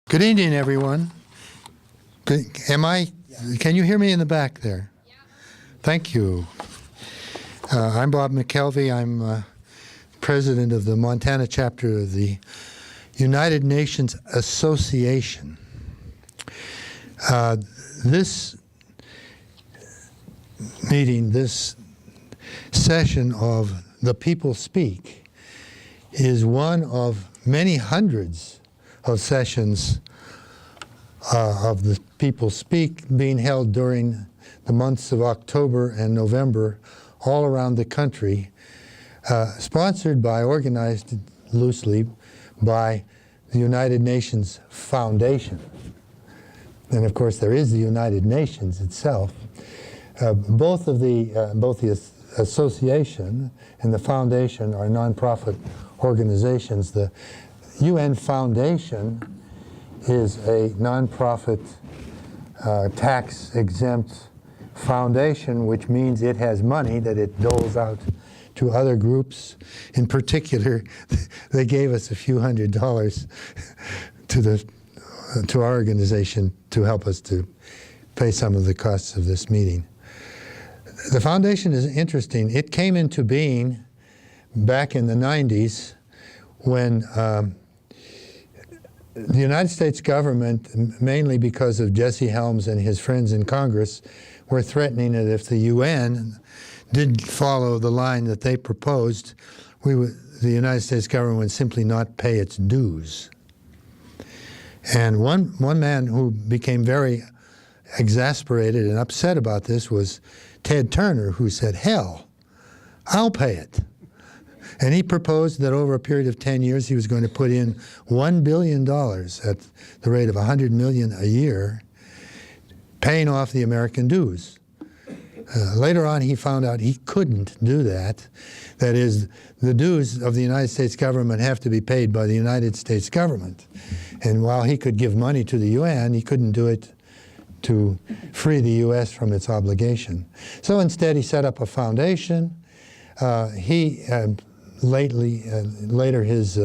Good evening, everyone. Can you hear me in the back there? Yeah. Thank you. I'm Bob McKelvey. I'm president of the Montana chapter of the United Nations Association. This meeting, this session of The People Speak is one of many hundreds of sessions of the People Speak being held during the months of October and November all around the country, sponsored by, organized loosely by the United Nations Foundation. And of course there is the United Nations itself. Both the association and the foundation are nonprofit organizations. The UN Foundation is a nonprofit tax-exempt foundation, which means it has money that it doles out to other groups. In particular, they gave us a few $100s to our organization to help us to pay some of the costs of this meeting. The foundation is interesting. It came into being back in the 90s when the United States government, mainly because of Jesse Helms and his friends in Congress, were threatening that if the UN didn't follow the line that they proposed, the United States government would simply not pay its dues. And one man who became very exasperated and upset about this was Ted Turner, who said, "Hell, I'll pay it." And he proposed that over a period of 10 years he was going to put in $1 billion at the rate of $100 million a year, paying off the American dues. Later on he found out he couldn't do that. That is, the dues of the United States government have to be paid by the United States government. And while he could give money to the UN, he couldn't do it to free the U.S. from its obligation. So instead he set up a foundation. Later his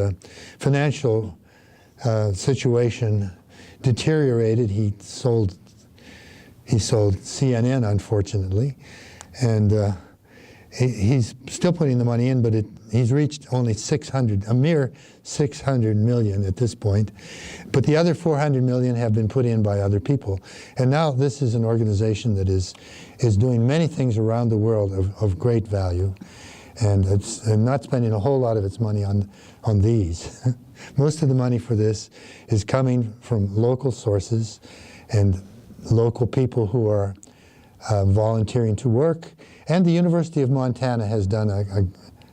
financial situation deteriorated. He sold CNN, unfortunately, and he's still putting the money in, but he's reached only a mere 600 million at this point. But the other 400 million have been put in by other people. And now this is an organization that is doing many things around the world of great value. And it's not spending a whole lot of its money on these. Most of the money for this is coming from local sources and local people who are volunteering to work. And the University of Montana has done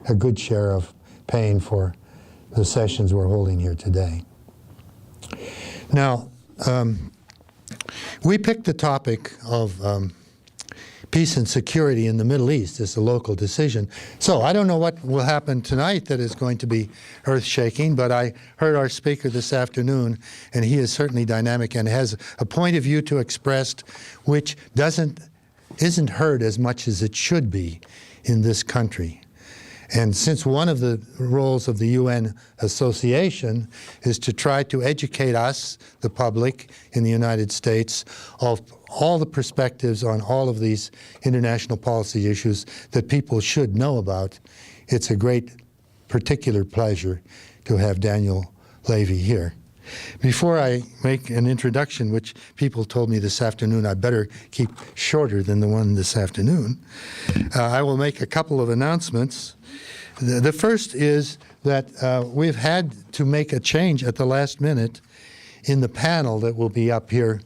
a good share of paying for the sessions we're holding here today. Now, we picked the topic of peace and security in the Middle East as a local decision. So I don't know what will happen tonight that is going to be earth-shaking, but I heard our speaker this afternoon, and he is certainly dynamic and has a point of view to express which isn't heard as much as it should be in this country. And since one of the roles of the UN Association is to try to educate us, the public in the United States, of all the perspectives on all of these international policy issues that people should know about, it's a great particular pleasure to have Daniel Levy here. Before I make an introduction, which people told me this afternoon I better keep shorter than the one this afternoon, I will make a couple of announcements. The first is that we've had to make a change at the last minute in the panel that will be up here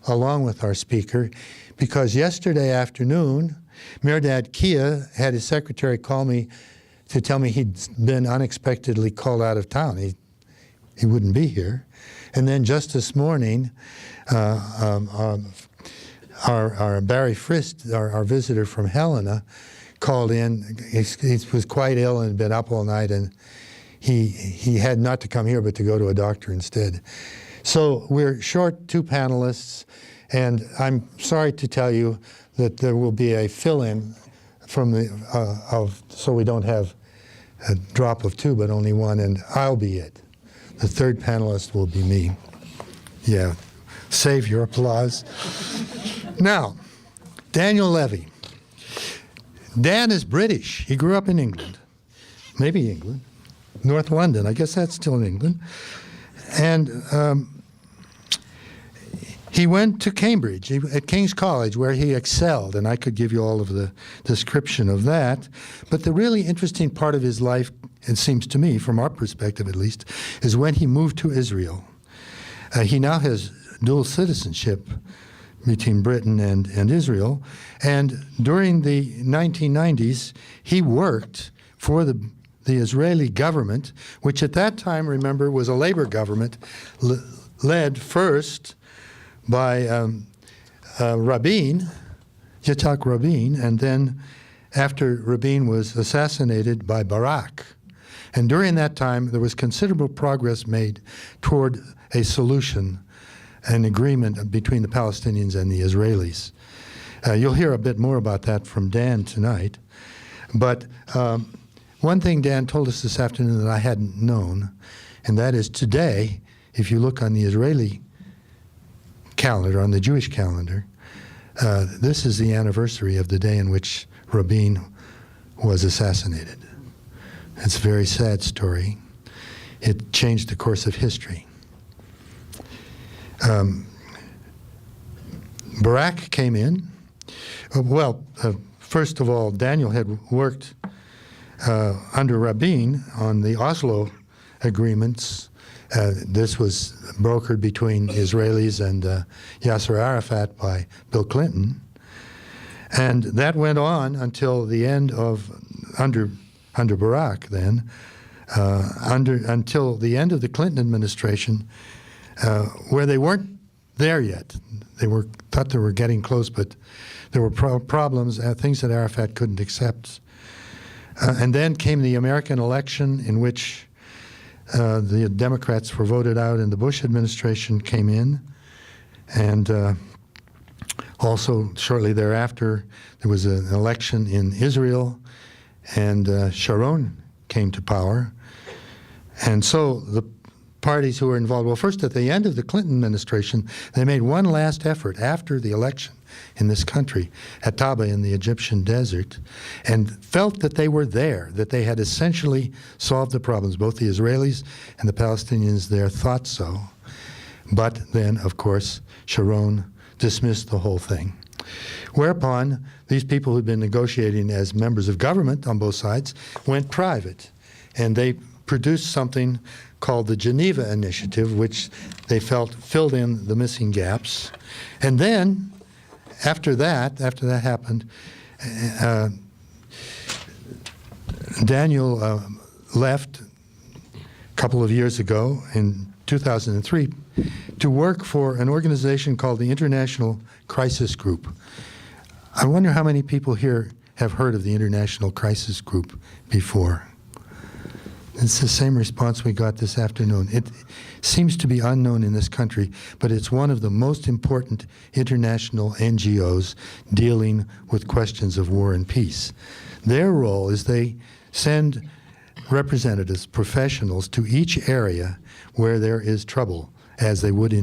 along with our speaker, because yesterday afternoon, Mirdad Kia had his secretary call me to tell me he'd been unexpectedly called out of town. He wouldn't be here. And then just this morning, our Barry Frist, our visitor from Helena, called in. He was quite ill and had been up all night, and he had not to come here but to go to a doctor instead. So we're short 2 panelists, and I'm sorry to tell you that there will be a fill-in from so we don't have a drop of 2 but only 1, and I'll be it. The third panelist will be me. Yeah, save your applause. Now, Daniel Levy. Dan is British. He grew up in England, maybe England, North London. I guess that's still in England. And he went to Cambridge, at King's College, where he excelled, and I could give you all of the description of that. But the really interesting part of his life, it seems to me, from our perspective at least, is when he moved to Israel. He now has dual citizenship between Britain and Israel, and during the 1990s, he worked for the Israeli government, which at that time, remember, was a labor government led first by Rabin, Yitzhak Rabin, and then after Rabin was assassinated by Barak. And during that time, there was considerable progress made toward a solution, an agreement between the Palestinians and the Israelis. You'll hear a bit more about that from Dan tonight. But one thing Dan told us this afternoon that I hadn't known, and that is today, if you look on the Israeli calendar, on the Jewish calendar, this is the anniversary of the day in which Rabin was assassinated. It's a very sad story. It changed the course of history. Barak came in. First of all, Daniel had worked under Rabin on the Oslo agreements. This was brokered between Israelis and Yasser Arafat by Bill Clinton. And that went on until the end of, under Barak then, until the end of the Clinton administration, where they weren't there yet. They thought they were getting close, but there were problems, things that Arafat couldn't accept. And then came the American election in which the Democrats were voted out and the Bush administration came in. And also shortly thereafter, there was an election in Israel, and Sharon came to power. And so the parties who were involved, well, first at the end of the Clinton administration, they made one last effort after the election in this country, at Taba in the Egyptian desert, and felt that they were there, that they had essentially solved the problems. Both the Israelis and the Palestinians there thought so. But then, of course, Sharon dismissed the whole thing. Whereupon, these people who'd been negotiating as members of government on both sides went private, and they produced something called the Geneva Initiative, which they felt filled in the missing gaps. And then, after that happened, Daniel left a couple of years ago in 2003 to work for an organization called the International Crisis Group. I wonder how many people here have heard of the International Crisis Group before. It's the same response we got this afternoon. It seems to be unknown in this country, but it's one of the most important international NGOs dealing with questions of war and peace. Their role is they send representatives, professionals, to each area where there is trouble, as they would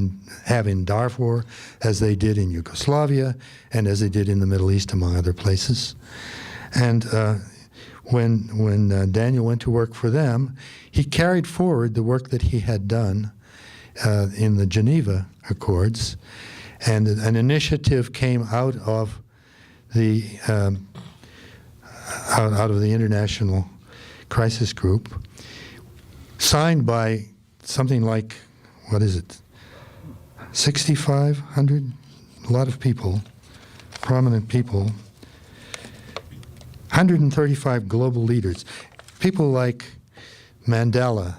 have in Darfur, as they did in Yugoslavia, and as they did in the Middle East, among other places. And when Daniel went to work for them, he carried forward the work that he had done in the Geneva Accords, and an initiative came out of the International Crisis Group, signed by something like, 6,500? A lot of people, prominent people. 135 global leaders, people like Mandela,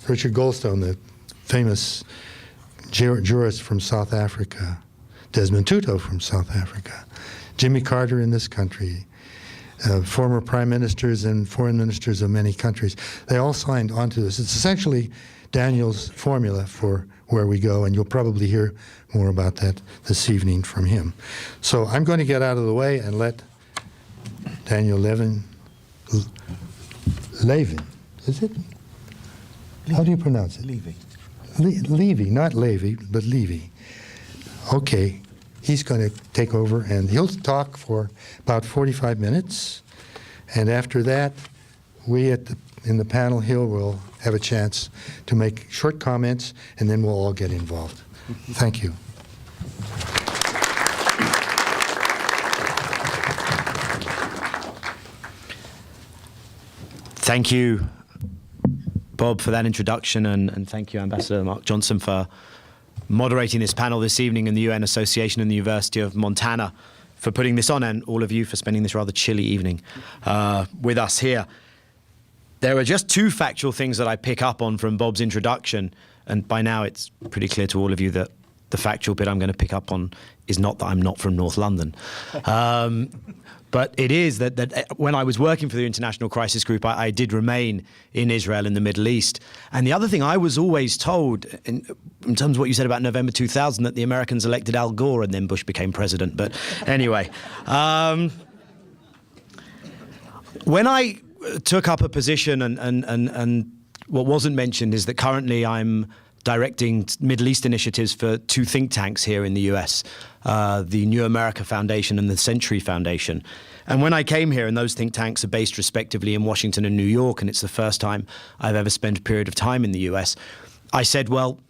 Richard Goldstone, the famous jurist from South Africa, Desmond Tutu from South Africa, Jimmy Carter in this country, former prime ministers and foreign ministers of many countries. They all signed onto this. It's essentially Daniel's formula for where we go, and you'll probably hear more about that this evening from him. So I'm going to get out of the way and let Daniel Levin, is it? How do you pronounce it? Levy. Levy, not Levy, but Levy. Okay, he's going to take over, and he'll talk for about 45 minutes. And after that, we in the panel here will have a chance to make short comments, and then we'll all get involved. Thank you. Thank you, Bob, for that introduction, and thank you, Ambassador Mark Johnson, for moderating this panel this evening, and the UN Association and the University of Montana for putting this on, and all of you for spending this rather chilly evening with us here. There are just two factual things that I pick up on from Bob's introduction, and by now it's pretty clear to all of you that the factual bit I'm going to pick up on is not that I'm not from North London. But it is that when I was working for the International Crisis Group, I did remain in Israel and the Middle East. And the other thing I was always told, in terms of what you said about November 2000, that the Americans elected Al Gore and then Bush became president. But anyway, when I took up a position, and what wasn't mentioned is that currently I'm directing Middle East initiatives for two think tanks here in the US, the New America Foundation and the Century Foundation. And when I came here, and those think tanks are based respectively in Washington and New York, and it's the first time I've ever spent a period of time in the US, I said, well,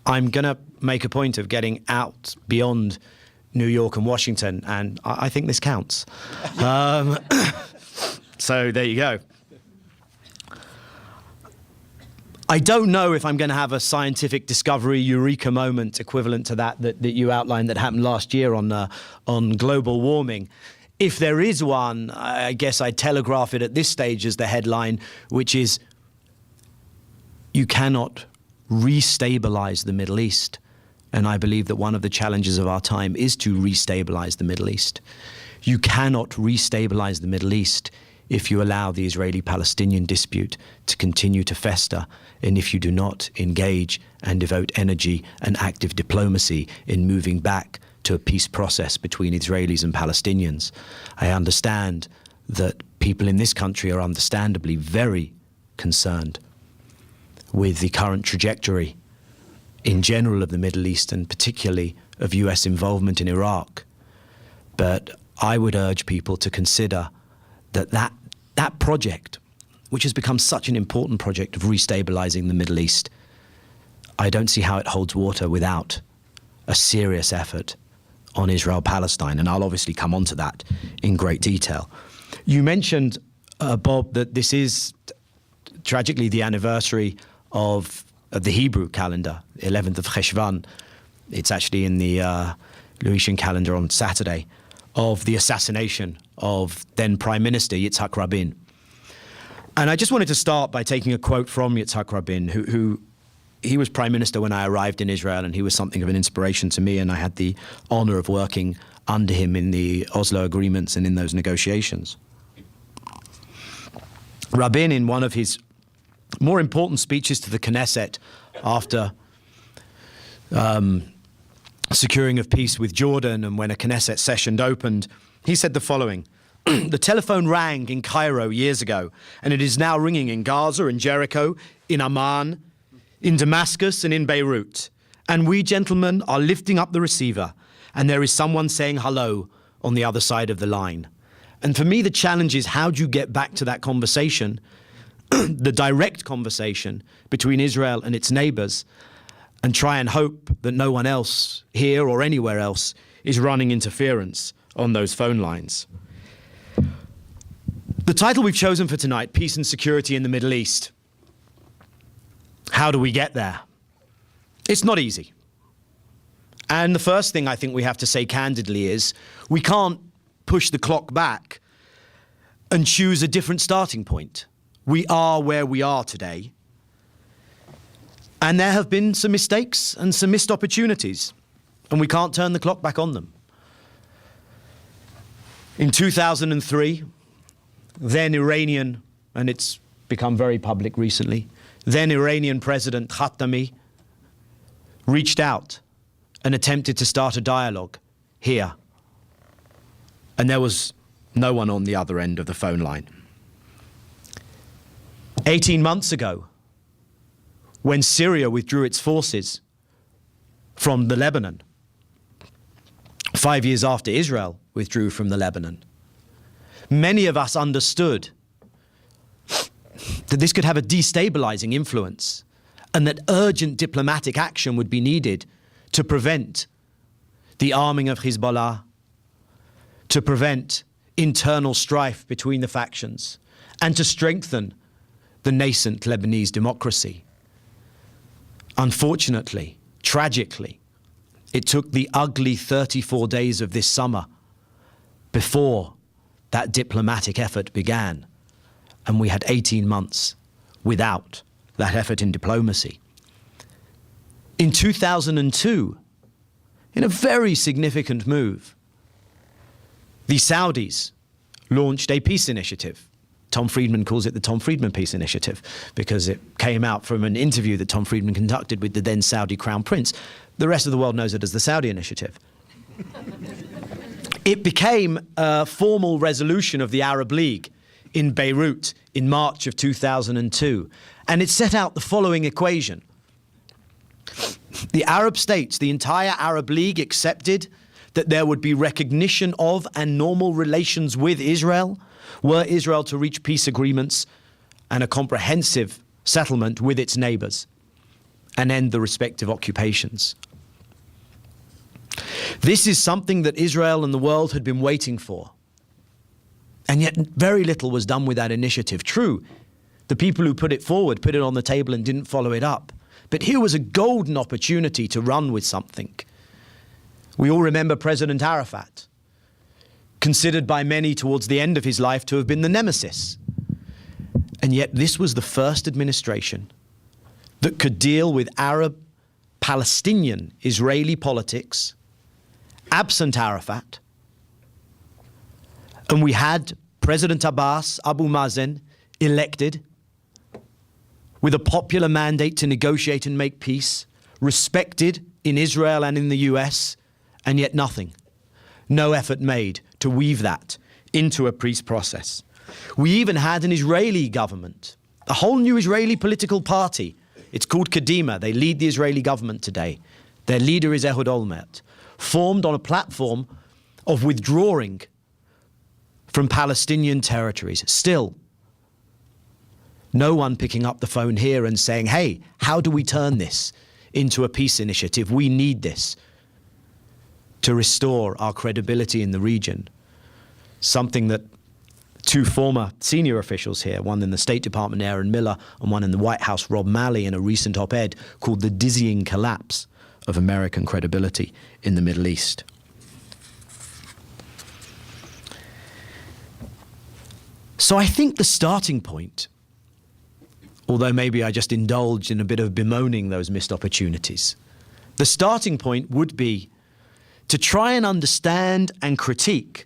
I'm going to make a point of getting out beyond New York and Washington, and I think this counts. So there you go. I don't know if I'm going to have a scientific discovery eureka moment equivalent to that you outlined that happened last year on global warming. If there is one, I guess I telegraph it at this stage as the headline, which is, you cannot restabilize the Middle East. And I believe that one of the challenges of our time is to restabilize the Middle East. You cannot restabilize the Middle East if you allow the Israeli-Palestinian dispute to continue to fester, and if you do not engage and devote energy and active diplomacy in moving back to a peace process between Israelis and Palestinians. I understand that people in this country are understandably very concerned with the current trajectory in general of the Middle East, and particularly of US involvement in Iraq. But I would urge people to consider that project, which has become such an important project of restabilizing the Middle East, I don't see how it holds water without a serious effort on Israel-Palestine, and I'll obviously come on to that in great detail. You mentioned, Bob, that this is tragically the anniversary of the Hebrew calendar, 11th of Cheshvan. It's actually in the Lucian calendar on Saturday, of the assassination of then Prime Minister Yitzhak Rabin. And I just wanted to start by taking a quote from Yitzhak Rabin, who he was Prime Minister when I arrived in Israel, and he was something of an inspiration to me, and I had the honor of working under him in the Oslo agreements and in those negotiations. Rabin, in one of his more important speeches to the Knesset after securing of peace with Jordan, and when a Knesset session opened, he said the following: the telephone rang in Cairo years ago, and it is now ringing in Gaza and Jericho, in Amman, in Damascus and in Beirut. And we, gentlemen, are lifting up the receiver, and there is someone saying hello on the other side of the line. And for me, the challenge is, how do you get back to that conversation, the direct conversation between Israel and its neighbors, and try and hope that no one else here or anywhere else is running interference on those phone lines. The title we've chosen for tonight, Peace and Security in the Middle East. How do we get there? It's not easy. And the first thing I think we have to say candidly is, we can't push the clock back and choose a different starting point. We are where we are today. And there have been some mistakes and some missed opportunities, and we can't turn the clock back on them. In 2003, then Iranian, and it's become very public recently, then Iranian President Khatami reached out and attempted to start a dialogue here. And there was no one on the other end of the phone line. 18 months ago, when Syria withdrew its forces from the Lebanon, 5 years after Israel withdrew from the Lebanon. Many of us understood that this could have a destabilizing influence and that urgent diplomatic action would be needed to prevent the arming of Hezbollah, to prevent internal strife between the factions, and to strengthen the nascent Lebanese democracy. Unfortunately, tragically, it took the ugly 34 days of this summer before that diplomatic effort began, and we had 18 months without that effort in diplomacy. In 2002, in a very significant move, the Saudis launched a peace initiative. Tom Friedman calls it the Tom Friedman Peace Initiative because it came out from an interview that Tom Friedman conducted with the then Saudi Crown Prince. The rest of the world knows it as the Saudi Initiative. It became a formal resolution of the Arab League in Beirut in March of 2002. And it set out the following equation. The Arab states, the entire Arab League, accepted that there would be recognition of and normal relations with Israel were Israel to reach peace agreements and a comprehensive settlement with its neighbors and end the respective occupations. This is something that Israel and the world had been waiting for. And yet very little was done with that initiative. True, the people who put it forward put it on the table and didn't follow it up. But here was a golden opportunity to run with something. We all remember President Arafat, considered by many towards the end of his life to have been the nemesis. And yet this was the first administration that could deal with Arab-Palestinian Israeli politics, absent Arafat. And we had President Abbas, Abu Mazen, elected with a popular mandate to negotiate and make peace, respected in Israel and in the US, and yet nothing. No effort made to weave that into a peace process. We even had an Israeli government, a whole new Israeli political party. It's called Kadima. They lead the Israeli government today. Their leader is Ehud Olmert, formed on a platform of withdrawing from Palestinian territories. Still, no one picking up the phone here and saying, hey, how do we turn this into a peace initiative? We need this to restore our credibility in the region. Something that two former senior officials here, one in the State Department, Aaron Miller, and one in the White House, Rob Malley, in a recent op-ed called The Dizzying Collapse of American Credibility in the Middle East. So I think the starting point, although maybe I just indulged in a bit of bemoaning those missed opportunities, the starting point would be to try and understand and critique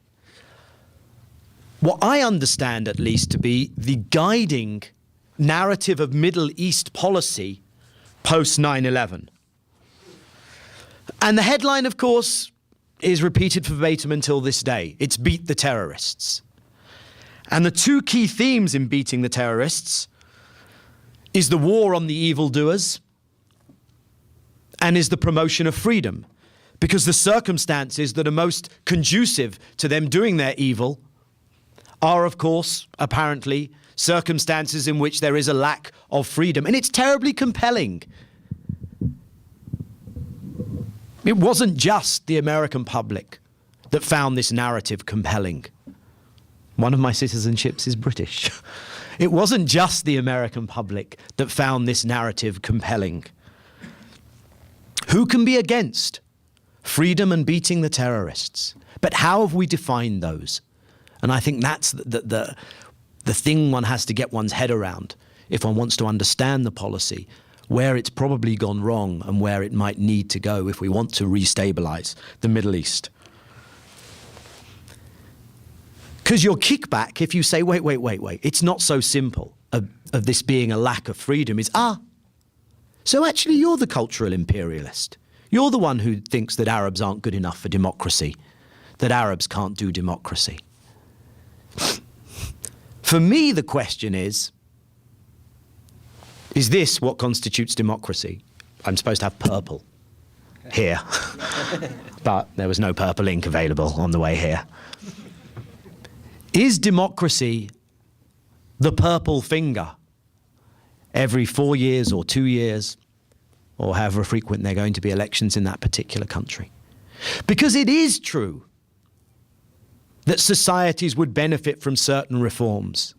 what I understand at least to be the guiding narrative of Middle East policy post 9/11. And the headline, of course, is repeated verbatim until this day. It's beat the terrorists. And the two key themes in beating the terrorists is the war on the evildoers and is the promotion of freedom. Because the circumstances that are most conducive to them doing their evil are, of course, apparently, circumstances in which there is a lack of freedom. And it's terribly compelling. It wasn't just the American public that found this narrative compelling. One of my citizenships is British. It wasn't just the American public that found this narrative compelling. Who can be against freedom and beating the terrorists? But how have we defined those? And I think that's the thing one has to get one's head around if one wants to understand the policy, where it's probably gone wrong and where it might need to go if we want to restabilize the Middle East. Because your kickback, if you say, wait, it's not so simple of this being a lack of freedom, is, so actually you're the cultural imperialist. You're the one who thinks that Arabs aren't good enough for democracy, that Arabs can't do democracy. For me, the question is Is this what constitutes democracy? I'm supposed to have purple here, but there was no purple ink available on the way here. Is democracy the purple finger every 4 years or 2 years, or however frequent they're going to be elections in that particular country? Because it is true that societies would benefit from certain reforms.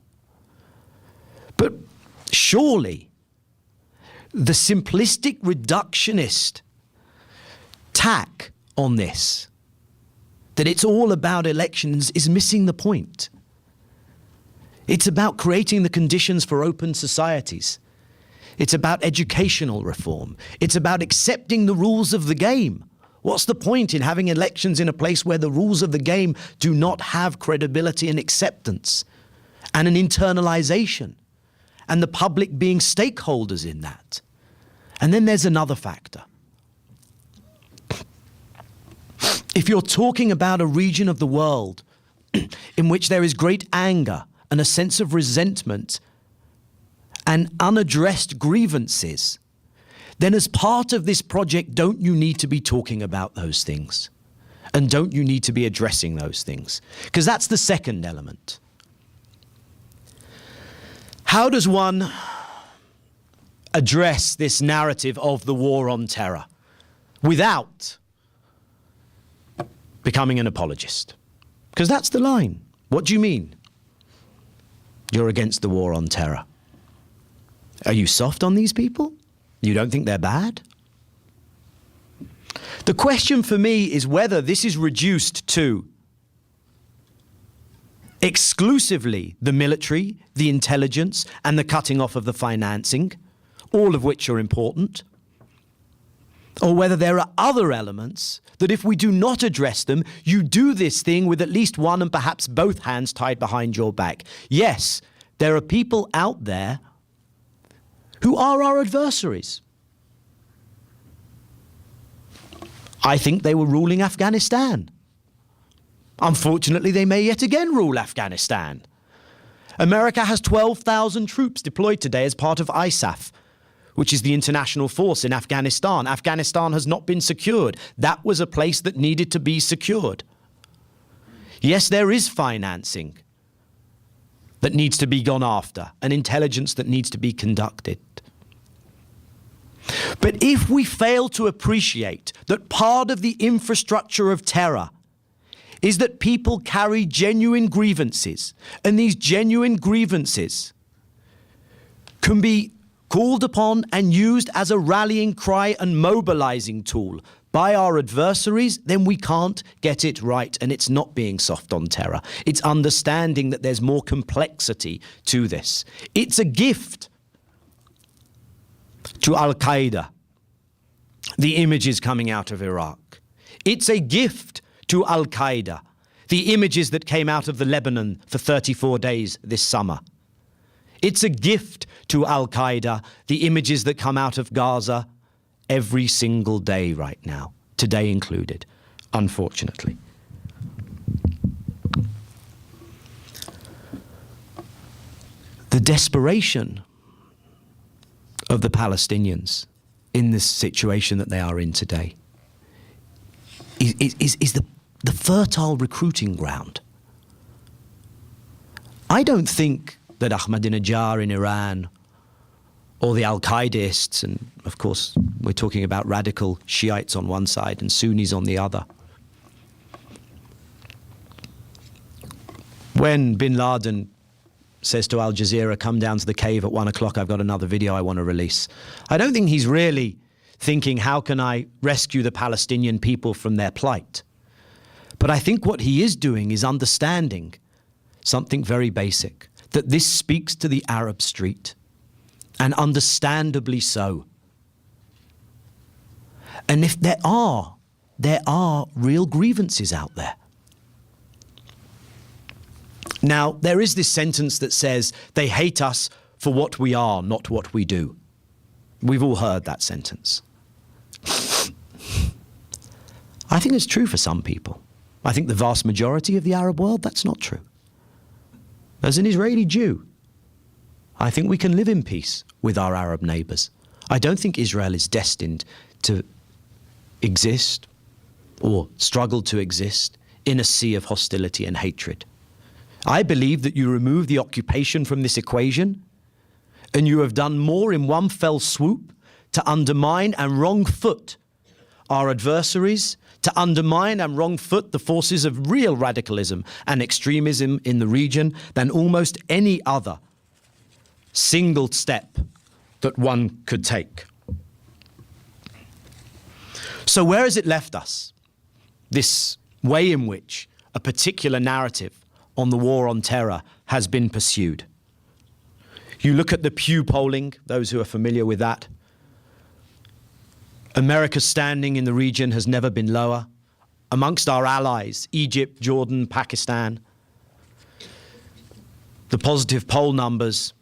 But surely the simplistic reductionist tack on this, that it's all about elections, is missing the point. It's about creating the conditions for open societies. It's about educational reform. It's about accepting the rules of the game. What's the point in having elections in a place where the rules of the game do not have credibility and acceptance and an internalization, and the public being stakeholders in that? And then there's another factor. If you're talking about a region of the world in which there is great anger and a sense of resentment and unaddressed grievances, then as part of this project, don't you need to be talking about those things? And don't you need to be addressing those things? Because that's the second element. How does one address this narrative of the war on terror without becoming an apologist? Because that's the line. What do you mean you're against the war on terror? Are you soft on these people? You don't think they're bad? The question for me is whether this is reduced to exclusively the military, the intelligence, and the cutting off of the financing, all of which are important, or whether there are other elements that if we do not address them, you do this thing with at least one and perhaps both hands tied behind your back. Yes, there are people out there who are our adversaries. I think they were ruling Afghanistan. Unfortunately, they may yet again rule Afghanistan. America has 12,000 troops deployed today as part of ISAF, which is the international force in Afghanistan. Afghanistan has not been secured. That was a place that needed to be secured. Yes, there is financing that needs to be gone after, and intelligence that needs to be conducted. But if we fail to appreciate that part of the infrastructure of terror is that people carry genuine grievances, and these genuine grievances can be called upon and used as a rallying cry and mobilizing tool by our adversaries, then we can't get it right. And it's not being soft on terror. It's understanding that there's more complexity to this. It's a gift to Al-Qaeda, the images coming out of Iraq. It's a gift to Al-Qaeda, the images that came out of the Lebanon for 34 days this summer. It's a gift to Al-Qaeda, the images that come out of Gaza every single day right now, today included, unfortunately. The desperation of the Palestinians in this situation that they are in today is the fertile recruiting ground. I don't think that Ahmadinejad in Iran or the Al-Qaedists, and of course we're talking about radical Shiites on one side and Sunnis on the other. When bin Laden says to Al Jazeera, come down to the cave at 1 o'clock, I've got another video I want to release, I don't think he's really thinking, how can I rescue the Palestinian people from their plight? But I think what he is doing is understanding something very basic, that this speaks to the Arab street, and understandably so. And if there are real grievances out there. Now, there is this sentence that says, they hate us for what we are, not what we do. We've all heard that sentence. I think it's true for some people. I think the vast majority of the Arab world, that's not true. As an Israeli Jew, I think we can live in peace with our Arab neighbors. I don't think Israel is destined to exist or struggle to exist in a sea of hostility and hatred. I believe that you remove the occupation from this equation, and you have done more in one fell swoop to undermine and wrong foot our adversaries, to undermine and wrong foot the forces of real radicalism and extremism in the region than almost any other single step that one could take. So where has it left us? This way in which a particular narrative on the war on terror has been pursued. You look at the Pew polling, those who are familiar with that. America's standing in the region has never been lower. Amongst our allies, Egypt, Jordan, Pakistan, the positive poll numbers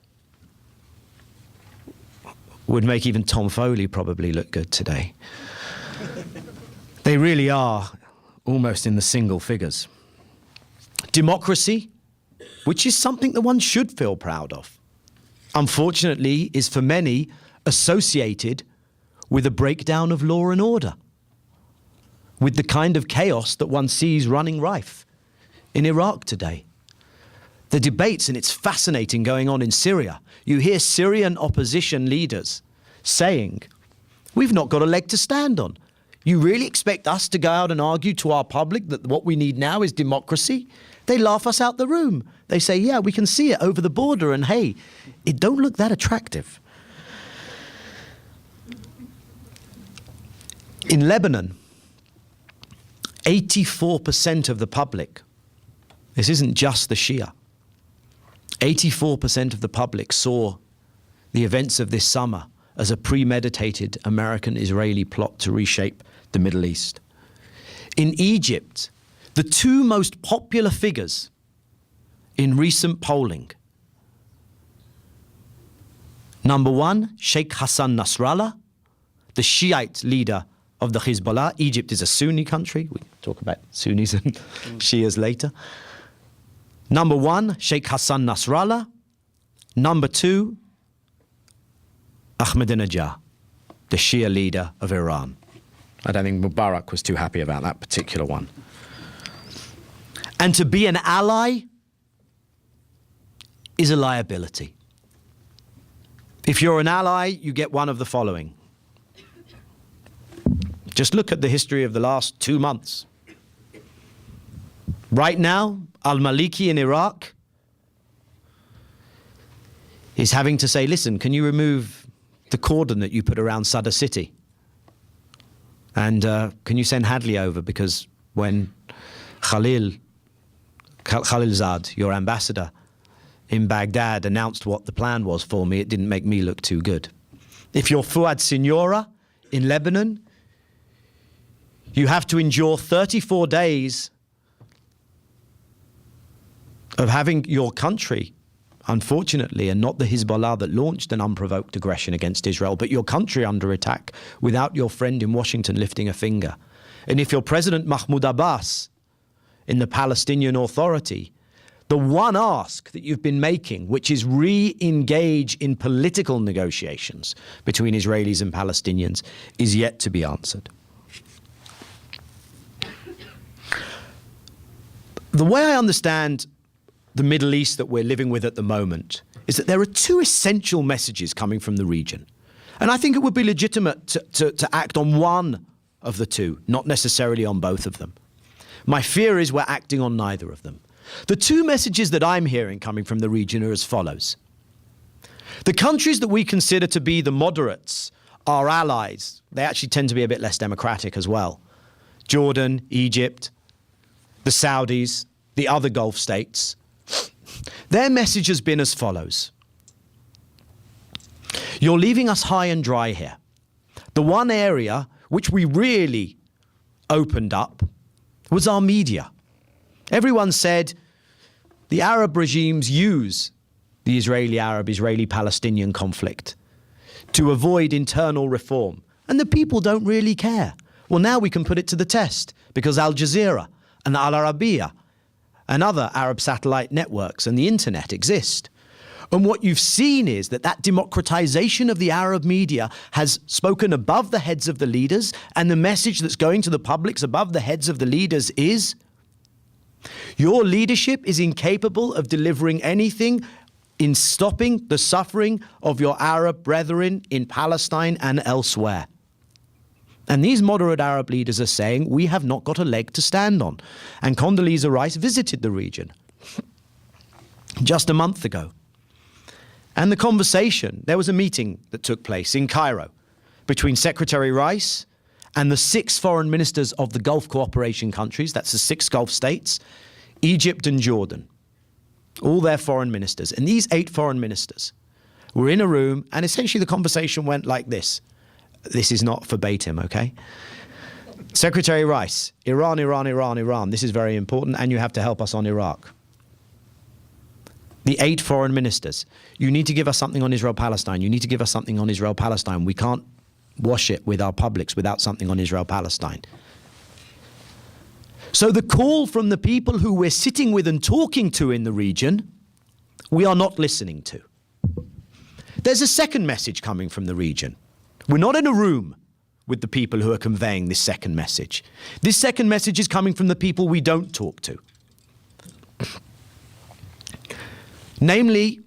would make even Tom Foley probably look good today. They really are almost in the single figures. Democracy, which is something that one should feel proud of, unfortunately is for many associated with a breakdown of law and order, with the kind of chaos that one sees running rife in Iraq today. The debates, and it's fascinating, going on in Syria. You hear Syrian opposition leaders saying, we've not got a leg to stand on. You really expect us to go out and argue to our public that what we need now is democracy? They laugh us out the room. They say, yeah, we can see it over the border, and hey, it don't look that attractive. In Lebanon, 84% of the public, this isn't just the Shia, 84% of the public saw the events of this summer as a premeditated American-Israeli plot to reshape the Middle East. In Egypt, the two most popular figures in recent polling, number one, Sheikh Hassan Nasrallah, the Shiite leader of the Hezbollah. Egypt is a Sunni country. We can talk about Sunnis and Shias later. Number one, Sheikh Hassan Nasrallah. Number two, Ahmadinejad, the Shia leader of Iran. I don't think Mubarak was too happy about that particular one. And to be an ally is a liability. If you're an ally, you get one of the following. Just look at the history of the last 2 months. Right now, al-Maliki in Iraq is having to say, listen, can you remove the cordon that you put around Sadr City? And can you send Hadley over? Because when Khalilzad, your ambassador in Baghdad, announced what the plan was for me, it didn't make me look too good. If you're Fuad Signora in Lebanon, you have to endure 34 days of having your country, unfortunately, and not the Hezbollah that launched an unprovoked aggression against Israel, but your country under attack without your friend in Washington lifting a finger. And if you're President Mahmoud Abbas in the Palestinian Authority, the one ask that you've been making, which is re-engage in political negotiations between Israelis and Palestinians, is yet to be answered. The way I understand the Middle East that we're living with at the moment is that there are two essential messages coming from the region. And I think it would be legitimate to act on one of the two, not necessarily on both of them. My fear is we're acting on neither of them. The two messages that I'm hearing coming from the region are as follows. The countries that we consider to be the moderates, our allies, they actually tend to be a bit less democratic as well. Jordan, Egypt, the Saudis, the other Gulf states. Their message has been as follows. You're leaving us high and dry here. The one area which we really opened up was our media. Everyone said the Arab regimes use the Israeli-Arab, Israeli-Palestinian conflict to avoid internal reform. And the people don't really care. Well, now we can put it to the test because Al Jazeera and Al Arabiya and other Arab satellite networks and the internet exist. And what you've seen is that democratization of the Arab media has spoken above the heads of the leaders, and the message that's going to the publics above the heads of the leaders is, your leadership is incapable of delivering anything in stopping the suffering of your Arab brethren in Palestine and elsewhere. And these moderate Arab leaders are saying, we have not got a leg to stand on. And Condoleezza Rice visited the region just a month ago. And the conversation, there was a meeting that took place in Cairo between Secretary Rice and the 6 foreign ministers of the Gulf cooperation countries, that's the 6 Gulf states, Egypt and Jordan, all their foreign ministers. And these 8 foreign ministers were in a room, and essentially the conversation went like this. This is not verbatim, okay? Secretary Rice, Iran, Iran, Iran, Iran. This is very important, and you have to help us on Iraq. The 8 foreign ministers, you need to give us something on Israel-Palestine. You need to give us something on Israel-Palestine. We can't wash it with our publics without something on Israel-Palestine. So the call from the people who we're sitting with and talking to in the region, we are not listening to. There's a second message coming from the region. We're not in a room with the people who are conveying this second message. This second message is coming from the people we don't talk to. Namely,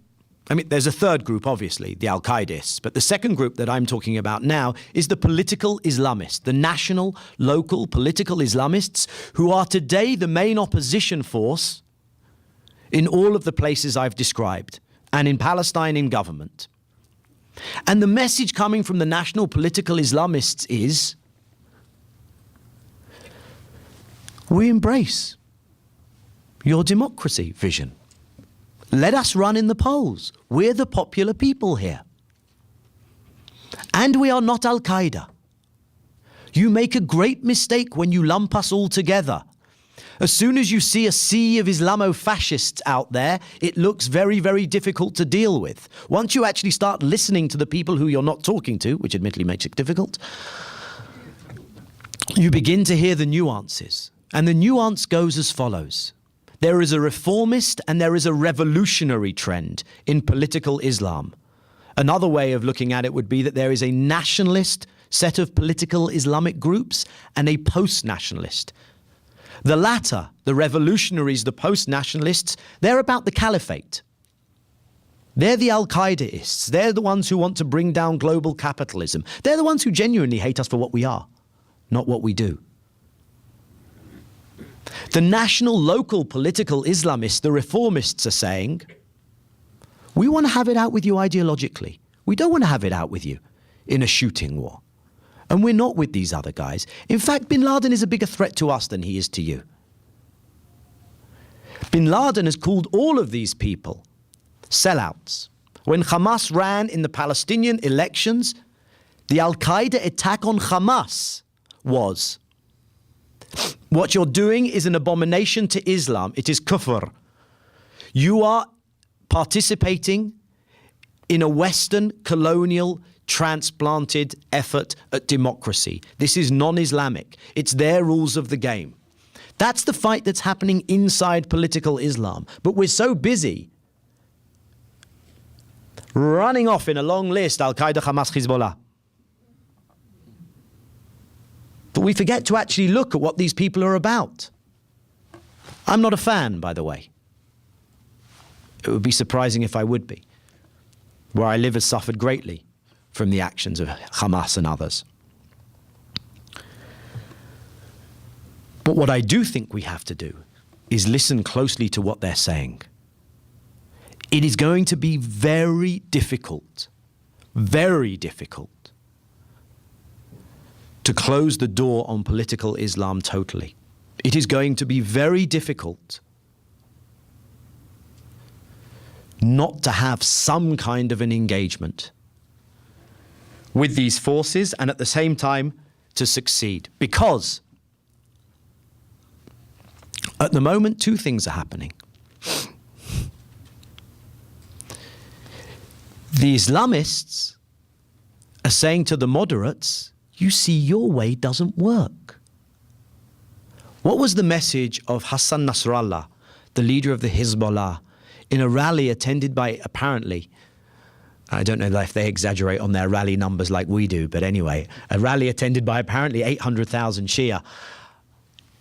there's a third group, obviously, the Al-Qaedists, but the second group that I'm talking about now is the political Islamists, the national, local political Islamists who are today the main opposition force in all of the places I've described, and in Palestine in government. And the message coming from the national political Islamists is, we embrace your democracy vision. Let us run in the polls. We're the popular people here. And we are not Al-Qaeda. You make a great mistake when you lump us all together. As soon as you see a sea of Islamo-fascists out there, it looks very, very difficult to deal with. Once you actually start listening to the people who you're not talking to, which admittedly makes it difficult, you begin to hear the nuances. And the nuance goes as follows. There is a reformist and there is a revolutionary trend in political Islam. Another way of looking at it would be that there is a nationalist set of political Islamic groups and a post-nationalist. The latter, the revolutionaries, the post-nationalists, they're about the caliphate. They're the Al-Qaedaists. They're the ones who want to bring down global capitalism. They're the ones who genuinely hate us for what we are, not what we do. The national, local political Islamists, the reformists, are saying, we want to have it out with you ideologically. We don't want to have it out with you in a shooting war. And we're not with these other guys. In fact, bin Laden is a bigger threat to us than he is to you. Bin Laden has called all of these people sellouts. When Hamas ran in the Palestinian elections, the Al-Qaeda attack on Hamas was, what you're doing is an abomination to Islam. It is kufr. You are participating in a Western colonial transplanted effort at democracy. This is non-Islamic. It's their rules of the game. That's the fight that's happening inside political Islam. But we're so busy running off in a long list, Al-Qaeda, Hamas, Hezbollah. But we forget to actually look at what these people are about. I'm not a fan, by the way. It would be surprising if I would be. Where I live has suffered greatly from the actions of Hamas and others. But what I do think we have to do is listen closely to what they're saying. It is going to be very difficult to close the door on political Islam totally. It is going to be very difficult not to have some kind of an engagement with these forces and at the same time to succeed. Because at the moment, 2 things are happening. The Islamists are saying to the moderates, you see, your way doesn't work. What was the message of Hassan Nasrallah, the leader of the Hezbollah, in a rally attended by, apparently, I don't know if they exaggerate on their rally numbers like we do, but anyway, a rally attended by apparently 800,000 Shia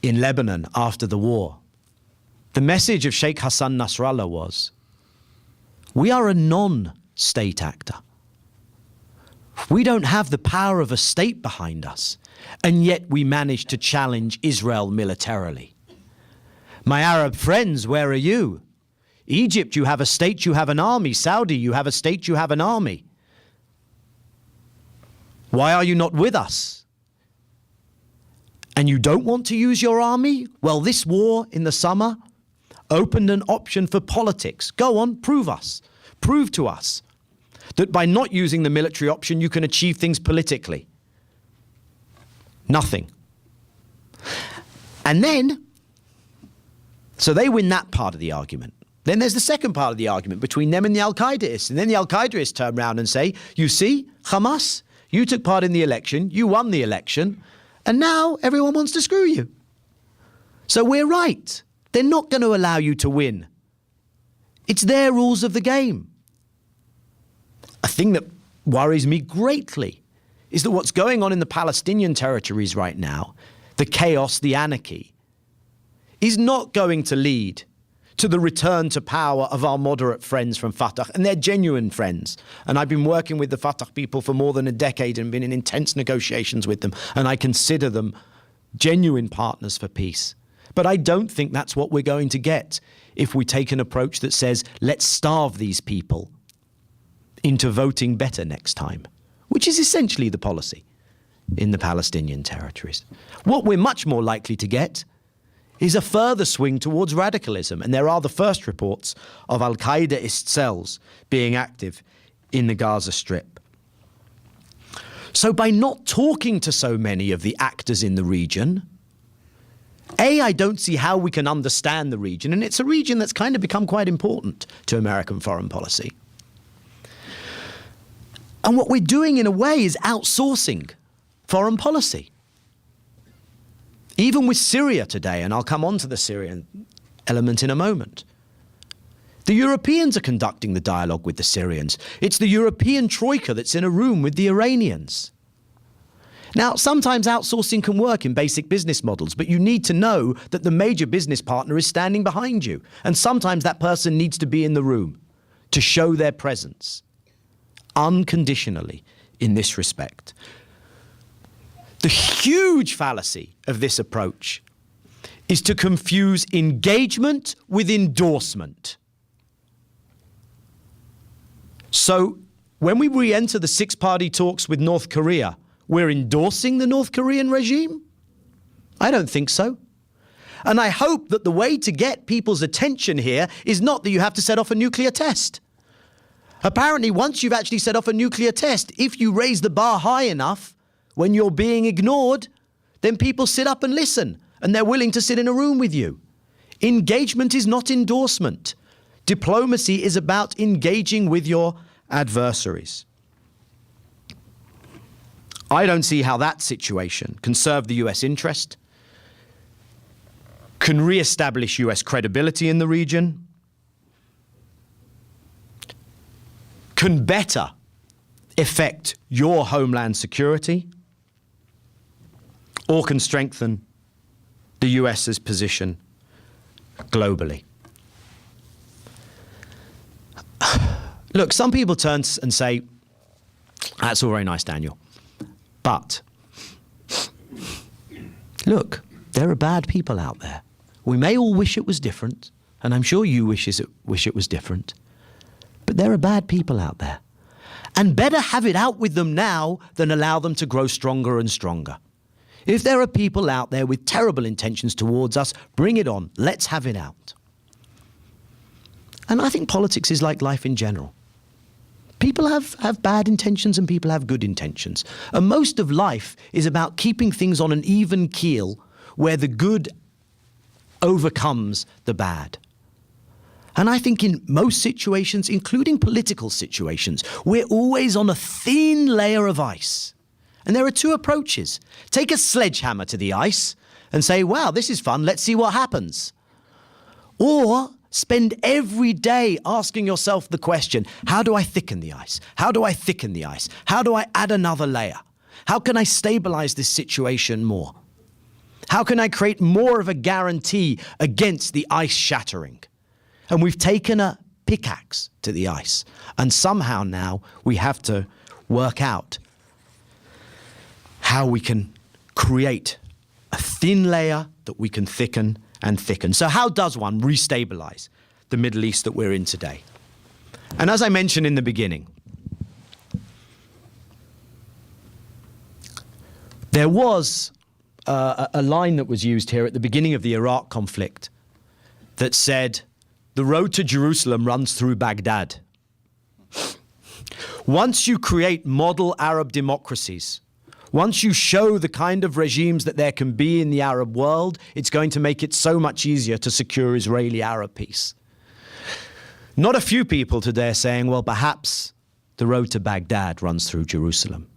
in Lebanon after the war. The message of Sheikh Hassan Nasrallah was, we are a non-state actor. We don't have the power of a state behind us, and yet we manage to challenge Israel militarily. My Arab friends, where are you? Egypt, you have a state, you have an army. Saudi, you have a state, you have an army. Why are you not with us? And you don't want to use your army? Well, this war in the summer opened an option for politics. Go on, prove us. Prove to us that by not using the military option, you can achieve things politically. Nothing. And then, so they win that part of the argument. Then there's the second part of the argument between them and the Al-Qaedaists. And then the Al-Qaedaists turn around and say, you see, Hamas, you took part in the election, you won the election, and now everyone wants to screw you. So we're right. They're not going to allow you to win. It's their rules of the game. A thing that worries me greatly is that what's going on in the Palestinian territories right now, the chaos, the anarchy, is not going to lead to the return to power of our moderate friends from Fatah, and they're genuine friends. And I've been working with the Fatah people for more than a decade and been in intense negotiations with them, and I consider them genuine partners for peace. But I don't think that's what we're going to get if we take an approach that says, let's starve these people into voting better next time, which is essentially the policy in the Palestinian territories. What we're much more likely to get is a further swing towards radicalism. And there are the first reports of Al-Qaedaist cells being active in the Gaza Strip. So by not talking to so many of the actors in the region, I don't see how we can understand the region. And it's a region that's kind of become quite important to American foreign policy. And what we're doing in a way is outsourcing foreign policy. Even with Syria today, and I'll come on to the Syrian element in a moment, the Europeans are conducting the dialogue with the Syrians. It's the European troika that's in a room with the Iranians. Now, sometimes outsourcing can work in basic business models, but you need to know that the major business partner is standing behind you. And sometimes that person needs to be in the room to show their presence unconditionally in this respect. The huge fallacy of this approach is to confuse engagement with endorsement. So when we re-enter the six-party talks with North Korea, we're endorsing the North Korean regime? I don't think so. And I hope that the way to get people's attention here is not that you have to set off a nuclear test. Apparently, once you've actually set off a nuclear test, if you raise the bar high enough, when you're being ignored, then people sit up and listen, and they're willing to sit in a room with you. Engagement is not endorsement. Diplomacy is about engaging with your adversaries. I don't see how that situation can serve the US interest, can re-establish US credibility in the region, can better affect your homeland security, or can strengthen the US's position globally. Look, some people turn and say, that's all very nice, Daniel. But, look, there are bad people out there. We may all wish it was different, and I'm sure you wish it was different. But there are bad people out there. And better have it out with them now than allow them to grow stronger and stronger. If there are people out there with terrible intentions towards us, bring it on. Let's have it out. And I think politics is like life in general. People have bad intentions and people have good intentions. And most of life is about keeping things on an even keel where the good overcomes the bad. And I think in most situations, including political situations, we're always on a thin layer of ice. And there are two approaches. Take a sledgehammer to the ice and say, wow, this is fun, let's see what happens. Or spend every day asking yourself the question, how do I thicken the ice? How do I thicken the ice? How do I add another layer? How can I stabilize this situation more? How can I create more of a guarantee against the ice shattering? And we've taken a pickaxe to the ice. And somehow now we have to work out how we can create a thin layer that we can thicken and thicken. So how does one restabilize the Middle East that we're in today? And as I mentioned in the beginning, there was a line that was used here at the beginning of the Iraq conflict that said, the road to Jerusalem runs through Baghdad. Once you create model Arab democracies, once you show the kind of regimes that there can be in the Arab world, it's going to make it so much easier to secure Israeli-Arab peace. Not a few people today are saying, well, perhaps the road to Baghdad runs through Jerusalem.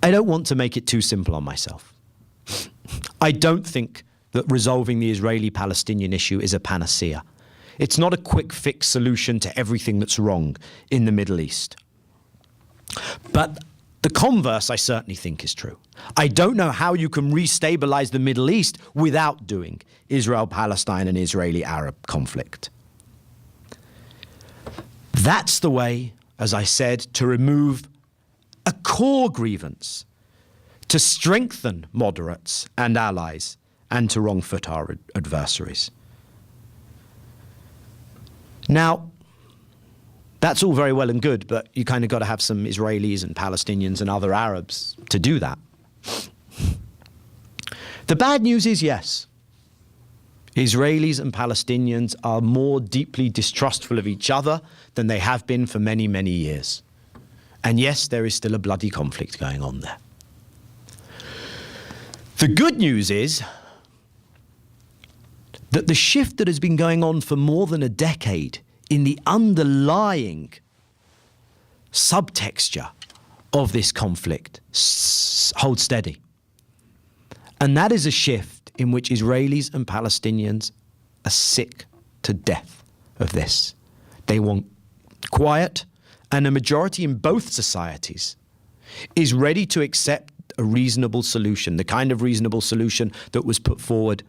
I don't want to make it too simple on myself. I don't think that resolving the Israeli-Palestinian issue is a panacea. It's not a quick fix solution to everything that's wrong in the Middle East. But the converse I certainly think is true. I don't know how you can restabilize the Middle East without doing Israel-Palestine and Israeli-Arab conflict. That's the way, as I said, to remove a core grievance, to strengthen moderates and allies, and to wrong-foot our adversaries. Now, that's all very well and good, but you kind of got to have some Israelis and Palestinians and other Arabs to do that. The bad news is, yes, Israelis and Palestinians are more deeply distrustful of each other than they have been for many, many years. And yes, there is still a bloody conflict going on there. The good news is that the shift that has been going on for more than a decade in the underlying subtexture of this conflict holds steady. And that is a shift in which Israelis and Palestinians are sick to death of this. They want quiet, and a majority in both societies is ready to accept a reasonable solution, the kind of reasonable solution that was put forward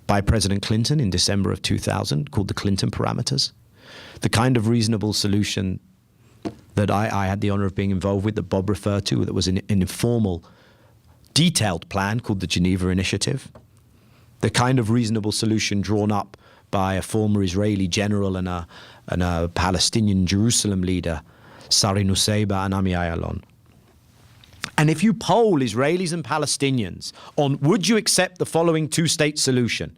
by President Clinton in December of 2000, called the Clinton Parameters, the kind of reasonable solution that I had the honor of being involved with, that Bob referred to, that was an informal, detailed plan called the Geneva Initiative, the kind of reasonable solution drawn up by a former Israeli general and a Palestinian Jerusalem leader, Sari Nusseibeh and Ami Ayalon. And if you poll Israelis and Palestinians on would you accept the following two-state solution,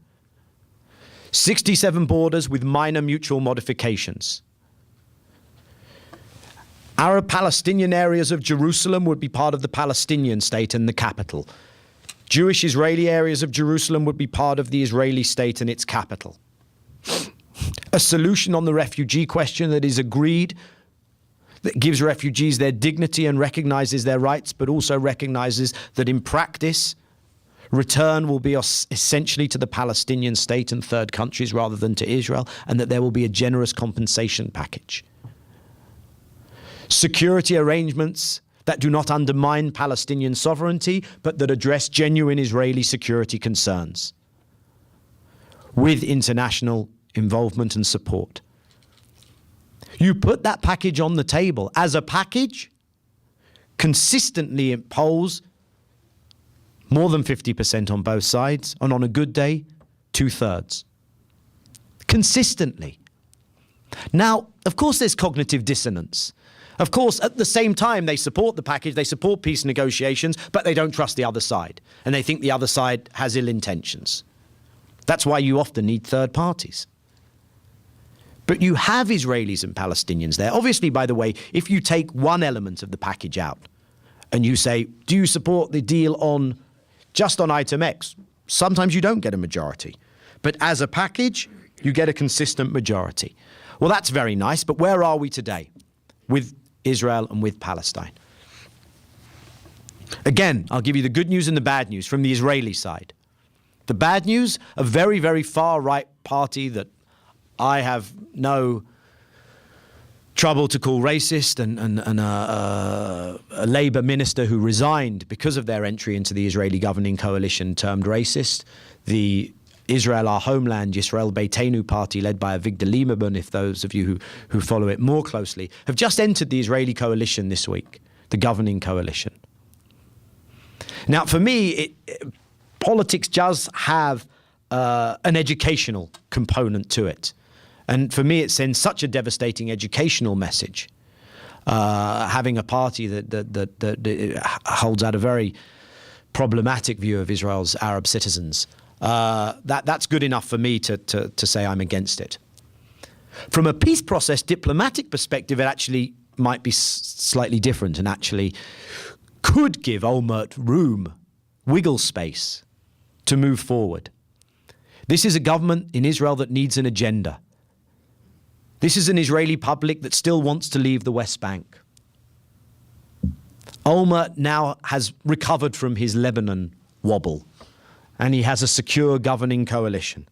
67 borders with minor mutual modifications. Arab-Palestinian areas of Jerusalem would be part of the Palestinian state and the capital. Jewish-Israeli areas of Jerusalem would be part of the Israeli state and its capital. A solution on the refugee question that is agreed, that gives refugees their dignity and recognizes their rights, but also recognizes that in practice, return will be essentially to the Palestinian state and third countries rather than to Israel, and that there will be a generous compensation package. Security arrangements that do not undermine Palestinian sovereignty, but that address genuine Israeli security concerns, with international involvement and support. You put that package on the table as a package, consistently it polls more than 50% on both sides, and on a good day, 2/3. Consistently. Now, of course, there's cognitive dissonance. Of course, at the same time, they support the package, they support peace negotiations, but they don't trust the other side, and they think the other side has ill intentions. That's why you often need third parties. But you have Israelis and Palestinians there. Obviously, by the way, if you take one element of the package out and you say, do you support the deal just on item X? Sometimes you don't get a majority. But as a package, you get a consistent majority. Well, that's very nice, but where are we today with Israel and with Palestine? Again, I'll give you the good news and the bad news from the Israeli side. The bad news, a very, very far-right party that I have no trouble to call racist, and a Labour minister who resigned because of their entry into the Israeli governing coalition termed racist. The Israel, Our Homeland, Israeli-Palestinian party led by Avigdor Lieberman, if those of you who follow it more closely, have just entered the Israeli coalition this week, the governing coalition. Now, for me, politics does have an educational component to it. And for me, it sends such a devastating educational message, having a party that holds out a very problematic view of Israel's Arab citizens. That's good enough for me to say I'm against it. From a peace process diplomatic perspective, it actually might be slightly different and actually could give Olmert room, wiggle space to move forward. This is a government in Israel that needs an agenda. This is an Israeli public that still wants to leave the West Bank. Olmert now has recovered from his Lebanon wobble, and he has a secure governing coalition.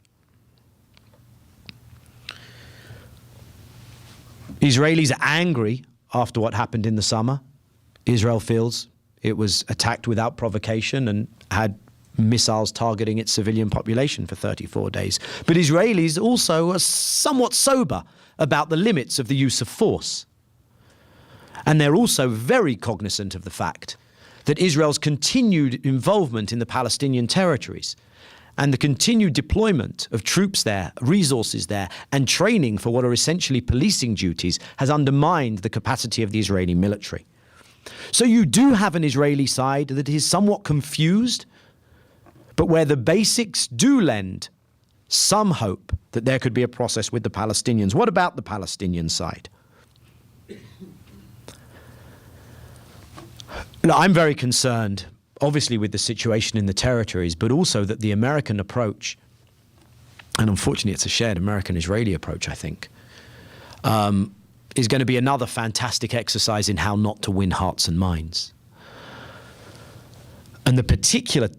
Israelis are angry after what happened in the summer. Israel feels it was attacked without provocation and had missiles targeting its civilian population for 34 days. But Israelis also are somewhat sober about the limits of the use of force. And they're also very cognizant of the fact that Israel's continued involvement in the Palestinian territories and the continued deployment of troops there, resources there, and training for what are essentially policing duties has undermined the capacity of the Israeli military. So you do have an Israeli side that is somewhat confused, but where the basics do lend some hope that there could be a process with the Palestinians. What about the Palestinian side? Look, I'm very concerned, obviously, with the situation in the territories, but also that the American approach, and unfortunately it's a shared American-Israeli approach, I think, is going to be another fantastic exercise in how not to win hearts and minds. And the particular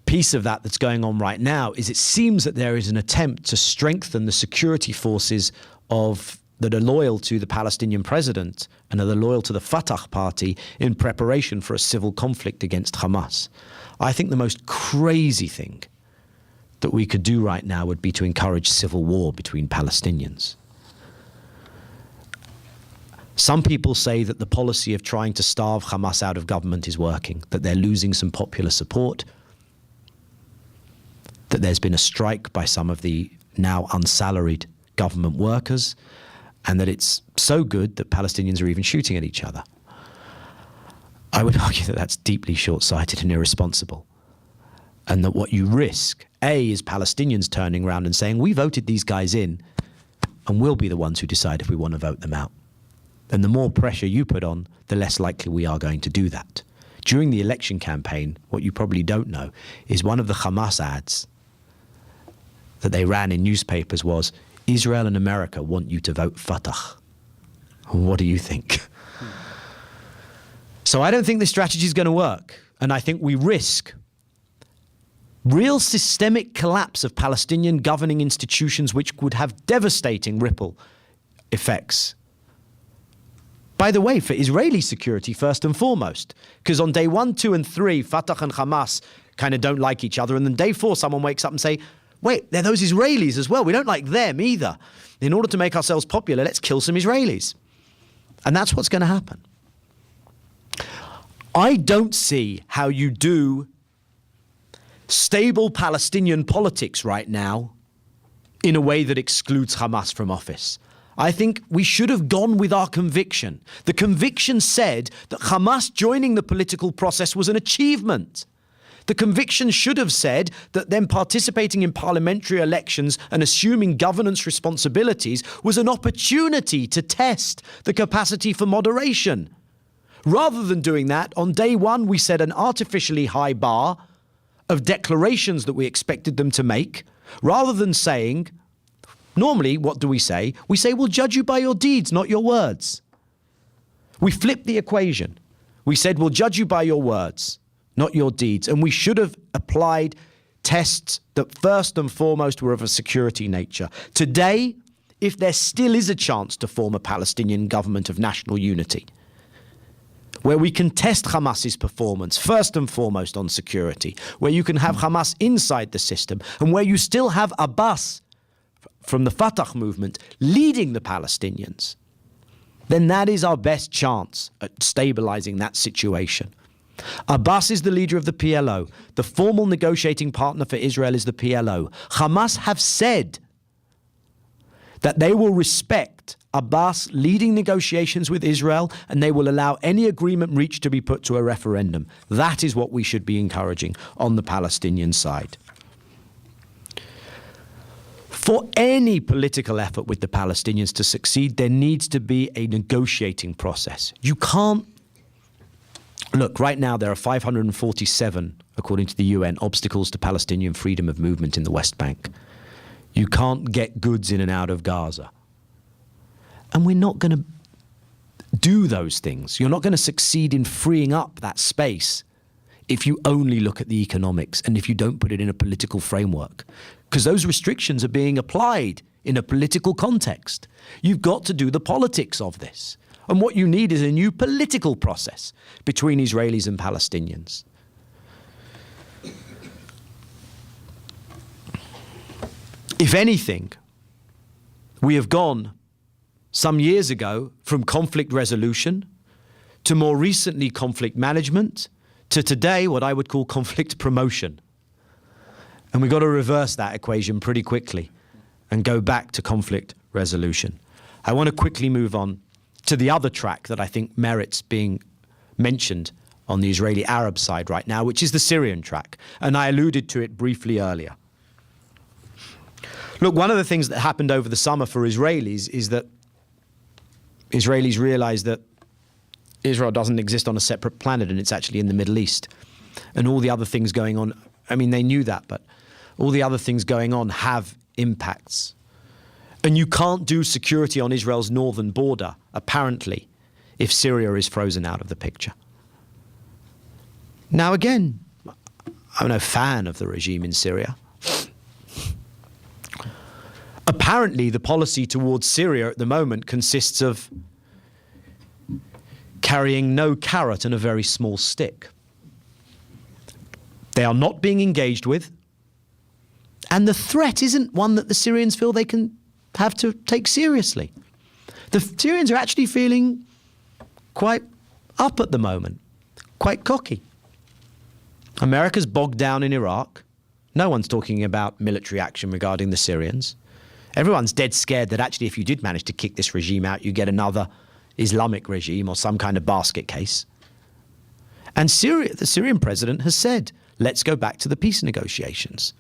piece of that that's going on right now is it seems that there is an attempt to strengthen the security forces that are loyal to the Palestinian president and are loyal to the Fatah party in preparation for a civil conflict against Hamas. I think the most crazy thing that we could do right now would be to encourage civil war between Palestinians. Some people say that the policy of trying to starve Hamas out of government is working, that they're losing some popular support, that there's been a strike by some of the now unsalaried government workers, and that it's so good that Palestinians are even shooting at each other. I would argue that that's deeply short-sighted and irresponsible, and that what you risk, A, is Palestinians turning around and saying, we voted these guys in, and we'll be the ones who decide if we want to vote them out. And the more pressure you put on, the less likely we are going to do that. During the election campaign, what you probably don't know is one of the Hamas ads that they ran in newspapers was, Israel and America want you to vote Fatah. What do you think? So I don't think this strategy is going to work. And I think we risk real systemic collapse of Palestinian governing institutions, which would have devastating ripple effects. By the way, for Israeli security, first and foremost, because on day 1, 2, and 3, Fatah and Hamas kind of don't like each other. And then day 4, someone wakes up and say, wait, they're those Israelis as well. We don't like them either. In order to make ourselves popular, let's kill some Israelis. And that's what's going to happen. I don't see how you do stable Palestinian politics right now in a way that excludes Hamas from office. I think we should have gone with our conviction. The conviction said that Hamas joining the political process was an achievement. The conviction should have said that them participating in parliamentary elections and assuming governance responsibilities was an opportunity to test the capacity for moderation. Rather than doing that, on day 1, we set an artificially high bar of declarations that we expected them to make, rather than saying, normally, what do we say? We say, we'll judge you by your deeds, not your words. We flipped the equation. We said, we'll judge you by your words, not your deeds. And we should have applied tests that first and foremost were of a security nature. Today, if there still is a chance to form a Palestinian government of national unity, where we can test Hamas's performance first and foremost on security, where you can have Hamas inside the system, and where you still have Abbas from the Fatah movement leading the Palestinians, then that is our best chance at stabilizing that situation. Abbas is the leader of the PLO. The formal negotiating partner for Israel is the PLO. Hamas have said that they will respect Abbas leading negotiations with Israel, and they will allow any agreement reached to be put to a referendum. That is what we should be encouraging on the Palestinian side. For any political effort with the Palestinians to succeed, there needs to be a negotiating process. You can't... Look, right now there are 547, according to the UN, obstacles to Palestinian freedom of movement in the West Bank. You can't get goods in and out of Gaza. And we're not going to do those things. You're not going to succeed in freeing up that space if you only look at the economics and if you don't put it in a political framework. Because those restrictions are being applied in a political context. You've got to do the politics of this. And what you need is a new political process between Israelis and Palestinians. If anything, we have gone some years ago from conflict resolution to more recently conflict management to today what I would call conflict promotion. And we've got to reverse that equation pretty quickly and go back to conflict resolution. I want to quickly move on to the other track that I think merits being mentioned on the Israeli-Arab side right now, which is the Syrian track. And I alluded to it briefly earlier. Look, one of the things that happened over the summer for Israelis is that Israelis realized that Israel doesn't exist on a separate planet and it's actually in the Middle East. And all the other things going on, I mean, they knew that, but all the other things going on have impacts. And you can't do security on Israel's northern border, apparently, if Syria is frozen out of the picture. Now, again, I'm no fan of the regime in Syria. Apparently, the policy towards Syria at the moment consists of carrying no carrot and a very small stick. They are not being engaged with, and the threat isn't one that the Syrians feel they can have to take seriously. The Syrians are actually feeling quite up at the moment, quite cocky. America's bogged down in Iraq. No one's talking about military action regarding the Syrians. Everyone's dead scared that actually if you did manage to kick this regime out, you get another Islamic regime or some kind of basket case. And the Syrian president has said, let's go back to the peace negotiations.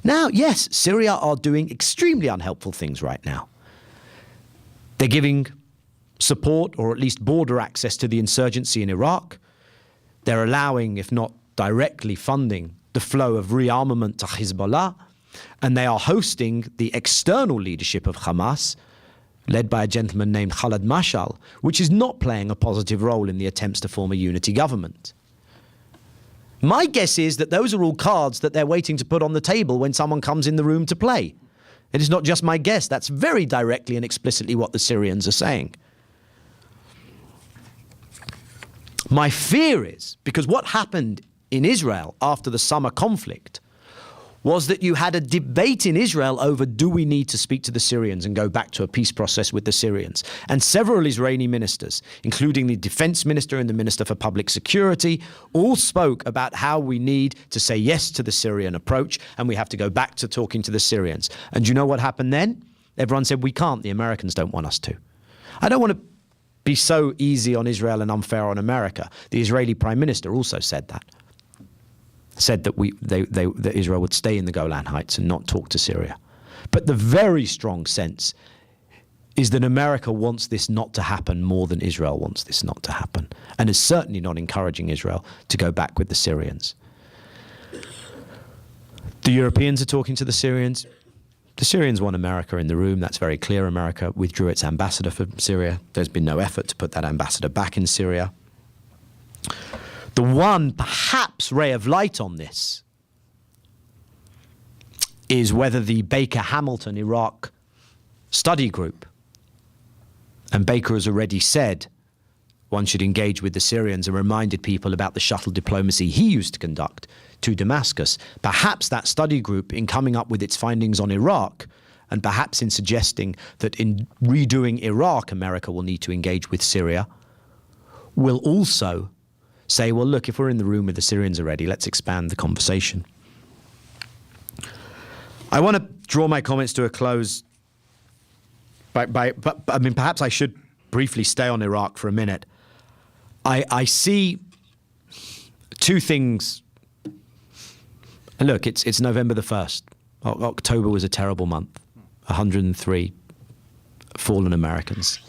Now, yes, Syria are doing extremely unhelpful things right now. They're giving support or at least border access to the insurgency in Iraq. They're allowing, if not directly funding, the flow of rearmament to Hezbollah. And they are hosting the external leadership of Hamas, led by a gentleman named Khaled Mashal, which is not playing a positive role in the attempts to form a unity government. My guess is that those are all cards that they're waiting to put on the table when someone comes in the room to play. It is not just my guess. That's very directly and explicitly what the Syrians are saying. My fear is, because what happened in Israel after the summer conflict was that you had a debate in Israel over, do we need to speak to the Syrians and go back to a peace process with the Syrians? And several Israeli ministers, including the defense minister and the minister for public security, all spoke about how we need to say yes to the Syrian approach and we have to go back to talking to the Syrians. And you know what happened then? Everyone said, we can't, the Americans don't want us to. I don't want to be so easy on Israel and unfair on America. The Israeli prime minister also said that. Said that that Israel would stay in the Golan Heights and not talk to Syria. But the very strong sense is that America wants this not to happen more than Israel wants this not to happen, and is certainly not encouraging Israel to go back with the Syrians. The Europeans are talking to the Syrians. The Syrians want America in the room. That's very clear. America withdrew its ambassador from Syria. There's been no effort to put that ambassador back in Syria. The one, perhaps, ray of light on this is whether the Baker-Hamilton Iraq study group, and Baker has already said one should engage with the Syrians and reminded people about the shuttle diplomacy he used to conduct to Damascus. Perhaps that study group, in coming up with its findings on Iraq, and perhaps in suggesting that in redoing Iraq, America will need to engage with Syria, will also say, well, look, if we're in the room with the Syrians already, let's expand the conversation. I want to draw my comments to a close but I mean, perhaps I should briefly stay on Iraq for a minute. I see two things. And look, it's November the 1st. October was a terrible month. 103 fallen Americans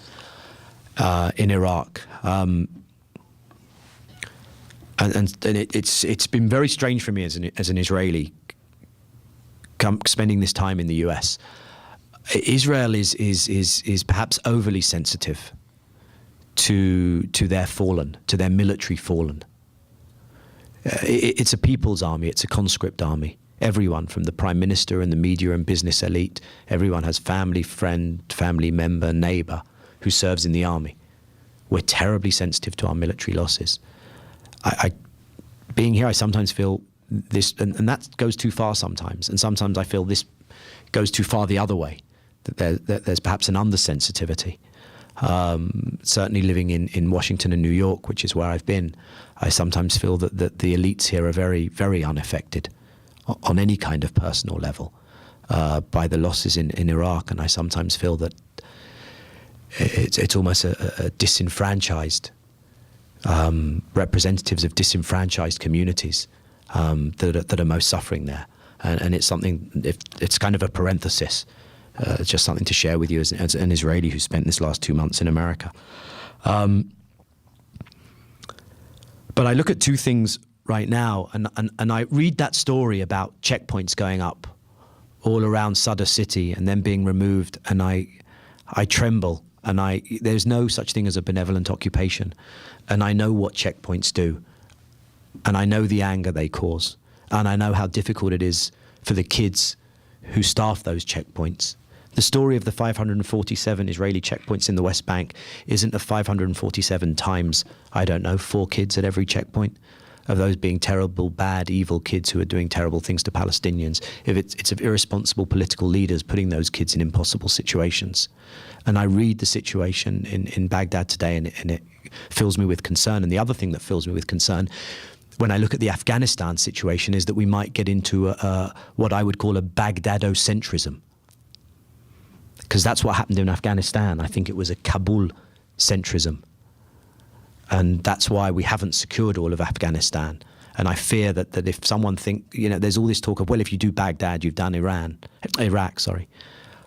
in Iraq. And it's been very strange for me as an Israeli spending this time in the US. Israel is perhaps overly sensitive to their fallen, to their military fallen. It's a people's army. It's a conscript army. Everyone, from the prime minister and the media and business elite, everyone has family, friend, family member, neighbor who serves in the army. We're terribly sensitive to our military losses. Being here, I sometimes feel this, and that goes too far sometimes. And sometimes I feel this goes too far the other way, that there's perhaps an undersensitivity. Certainly living in Washington and New York, which is where I've been, I sometimes feel that the elites here are very, very unaffected on any kind of personal level by the losses in Iraq. And I sometimes feel that it's almost a disenfranchised, representatives of disenfranchised communities that are most suffering there. And it's something, it's kind of a parenthesis. It's just something to share with you as an Israeli who spent this last 2 months in America. But I look at two things right now, and I read that story about checkpoints going up all around Sadr city and then being removed, and I tremble. And there's no such thing as a benevolent occupation. And I know what checkpoints do. And I know the anger they cause. And I know how difficult it is for the kids who staff those checkpoints. The story of the 547 Israeli checkpoints in the West Bank isn't of 547 times, 4 kids at every checkpoint, of those being terrible, bad, evil kids who are doing terrible things to Palestinians. If it's of irresponsible political leaders putting those kids in impossible situations. And I read the situation in Baghdad today, and it fills me with concern. And the other thing that fills me with concern when I look at the Afghanistan situation is that we might get into what I would call a Baghdadocentrism. Because that's what happened in Afghanistan. I think it was a Kabul-centrism. And that's why we haven't secured all of Afghanistan. And I fear that if someone there's all this talk of, well, if you do Baghdad, you've done Iraq.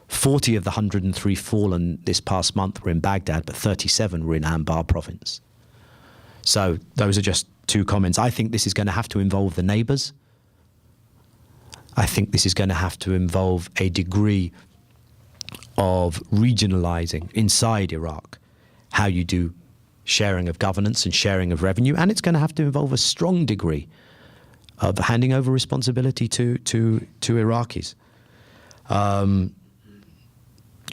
40 of the 103 fallen this past month were in Baghdad, but 37 were in Anbar province. So those are just two comments. I think this is going to have to involve the neighbors. I think this is going to have to involve a degree of regionalizing inside Iraq how you do sharing of governance and sharing of revenue, and it's going to have to involve a strong degree of handing over responsibility to Iraqis.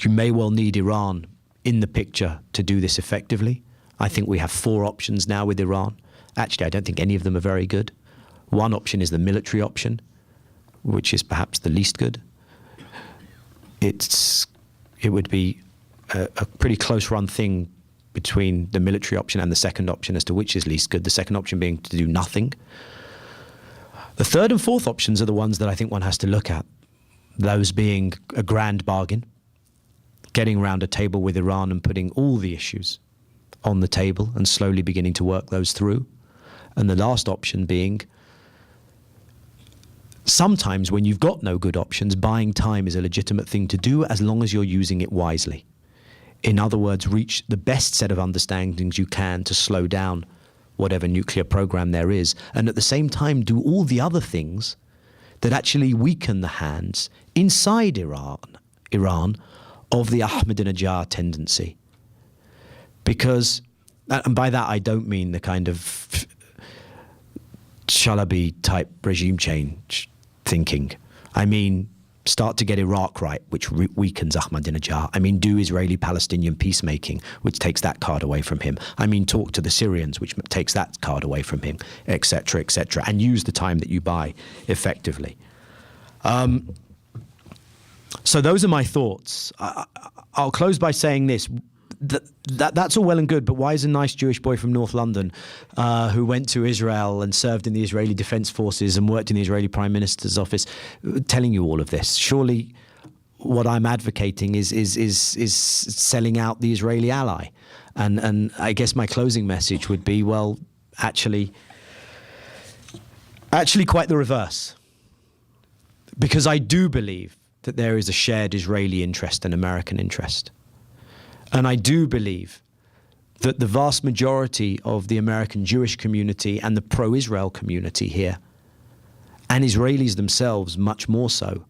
You may well need Iran in the picture to do this effectively. I think we have 4 options now with Iran. Actually, I don't think any of them are very good. One option is the military option, which is perhaps the least good. It would be a pretty close run thing between the military option and the second option as to which is least good, the second option being to do nothing. The third and fourth options are the ones that I think one has to look at, those being a grand bargain, getting around a table with Iran and putting all the issues on the table and slowly beginning to work those through. And the last option being, sometimes when you've got no good options, buying time is a legitimate thing to do as long as you're using it wisely. In other words, reach the best set of understandings you can to slow down whatever nuclear program there is, and at the same time do all the other things that actually weaken the hands inside Iran of the Ahmadinejad tendency. Because, and by that I don't mean the kind of Chalabi type regime change thinking. I mean start to get Iraq right, which weakens Ahmadinejad. I mean, do Israeli-Palestinian peacemaking, which takes that card away from him. I mean, talk to the Syrians, which takes that card away from him, etc., and use the time that you buy effectively. So those are my thoughts. I'll close by saying this. That's all well and good, but why is a nice Jewish boy from North London who went to Israel and served in the Israeli Defense Forces and worked in the Israeli Prime Minister's office telling you all of this? Surely what I'm advocating is selling out the Israeli ally. And I guess my closing message would be, well, actually quite the reverse. Because I do believe that there is a shared Israeli interest and American interest. And I do believe that the vast majority of the American Jewish community and the pro-Israel community here, and Israelis themselves much more so,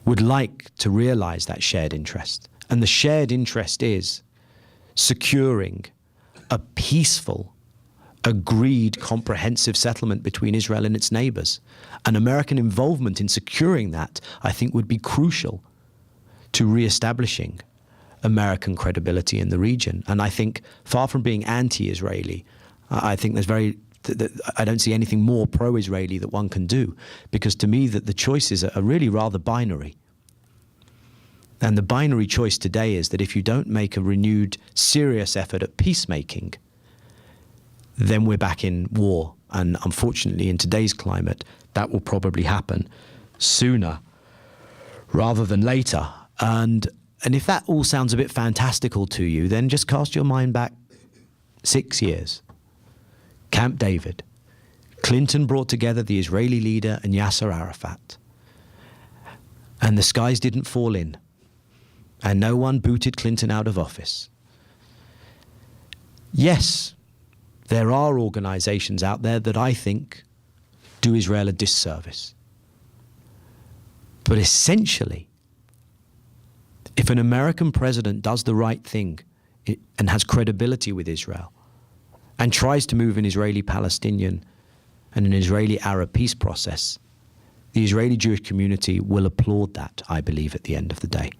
would like to realize that shared interest. And the shared interest is securing a peaceful, agreed, comprehensive settlement between Israel and its neighbors. And American involvement in securing that, I think, would be crucial to re-establishing American credibility in the region. And I think, far from being anti-Israeli, I think I don't see anything more pro-Israeli that one can do, because to me that the choices are really rather binary. And the binary choice today is that if you don't make a renewed, serious effort at peacemaking, then we're back in war. And unfortunately, in today's climate, that will probably happen sooner rather than later. And if that all sounds a bit fantastical to you, then just cast your mind back 6 years. Camp David. Clinton brought together the Israeli leader and Yasser Arafat. And the skies didn't fall in. And no one booted Clinton out of office. Yes, there are organizations out there that I think do Israel a disservice. But essentially, if an American president does the right thing and has credibility with Israel and tries to move an Israeli-Palestinian and an Israeli-Arab peace process, the Israeli Jewish community will applaud that, I believe, at the end of the day.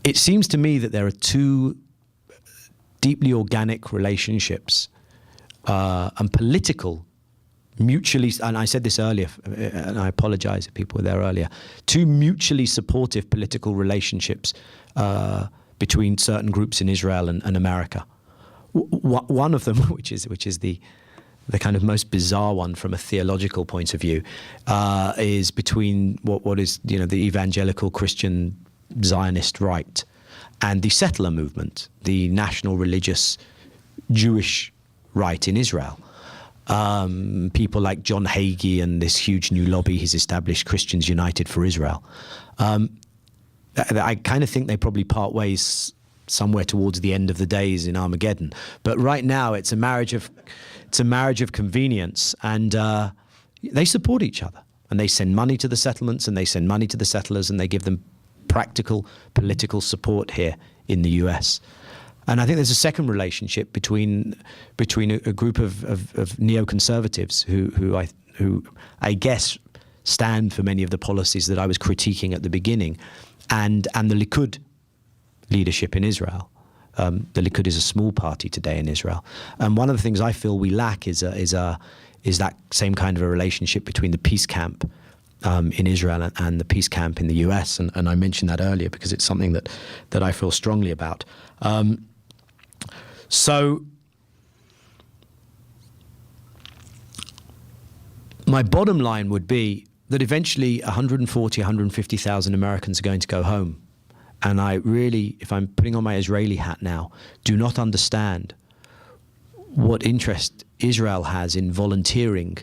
It seems to me that there are two deeply organic relationships and political, mutually, and I said this earlier, and I apologize if people were there earlier, two mutually supportive political relationships between certain groups in Israel and America. One of them, which is the kind of most bizarre one from a theological point of view, is between what is the evangelical Christian Zionist right and the settler movement, the national religious Jewish right in Israel. People like John Hagee and this huge new lobby he's established, Christians United for Israel. I kind of think they probably part ways somewhere towards the end of the days in Armageddon. But right now it's a marriage of convenience, and they support each other, and they send money to the settlements, and they send money to the settlers, and they give them practical political support here in the US. And I think there's a second relationship between a group of neoconservatives who I guess stand for many of the policies that I was critiquing at the beginning, and the Likud leadership in Israel. The Likud is a small party today in Israel, and one of the things I feel we lack is that same kind of a relationship between the peace camp in Israel and the peace camp in the US, and I mentioned that earlier because it's something that I feel strongly about. So my bottom line would be that eventually 140, 150,000 Americans are going to go home. And I really, if I'm putting on my Israeli hat now, do not understand what interest Israel has in volunteering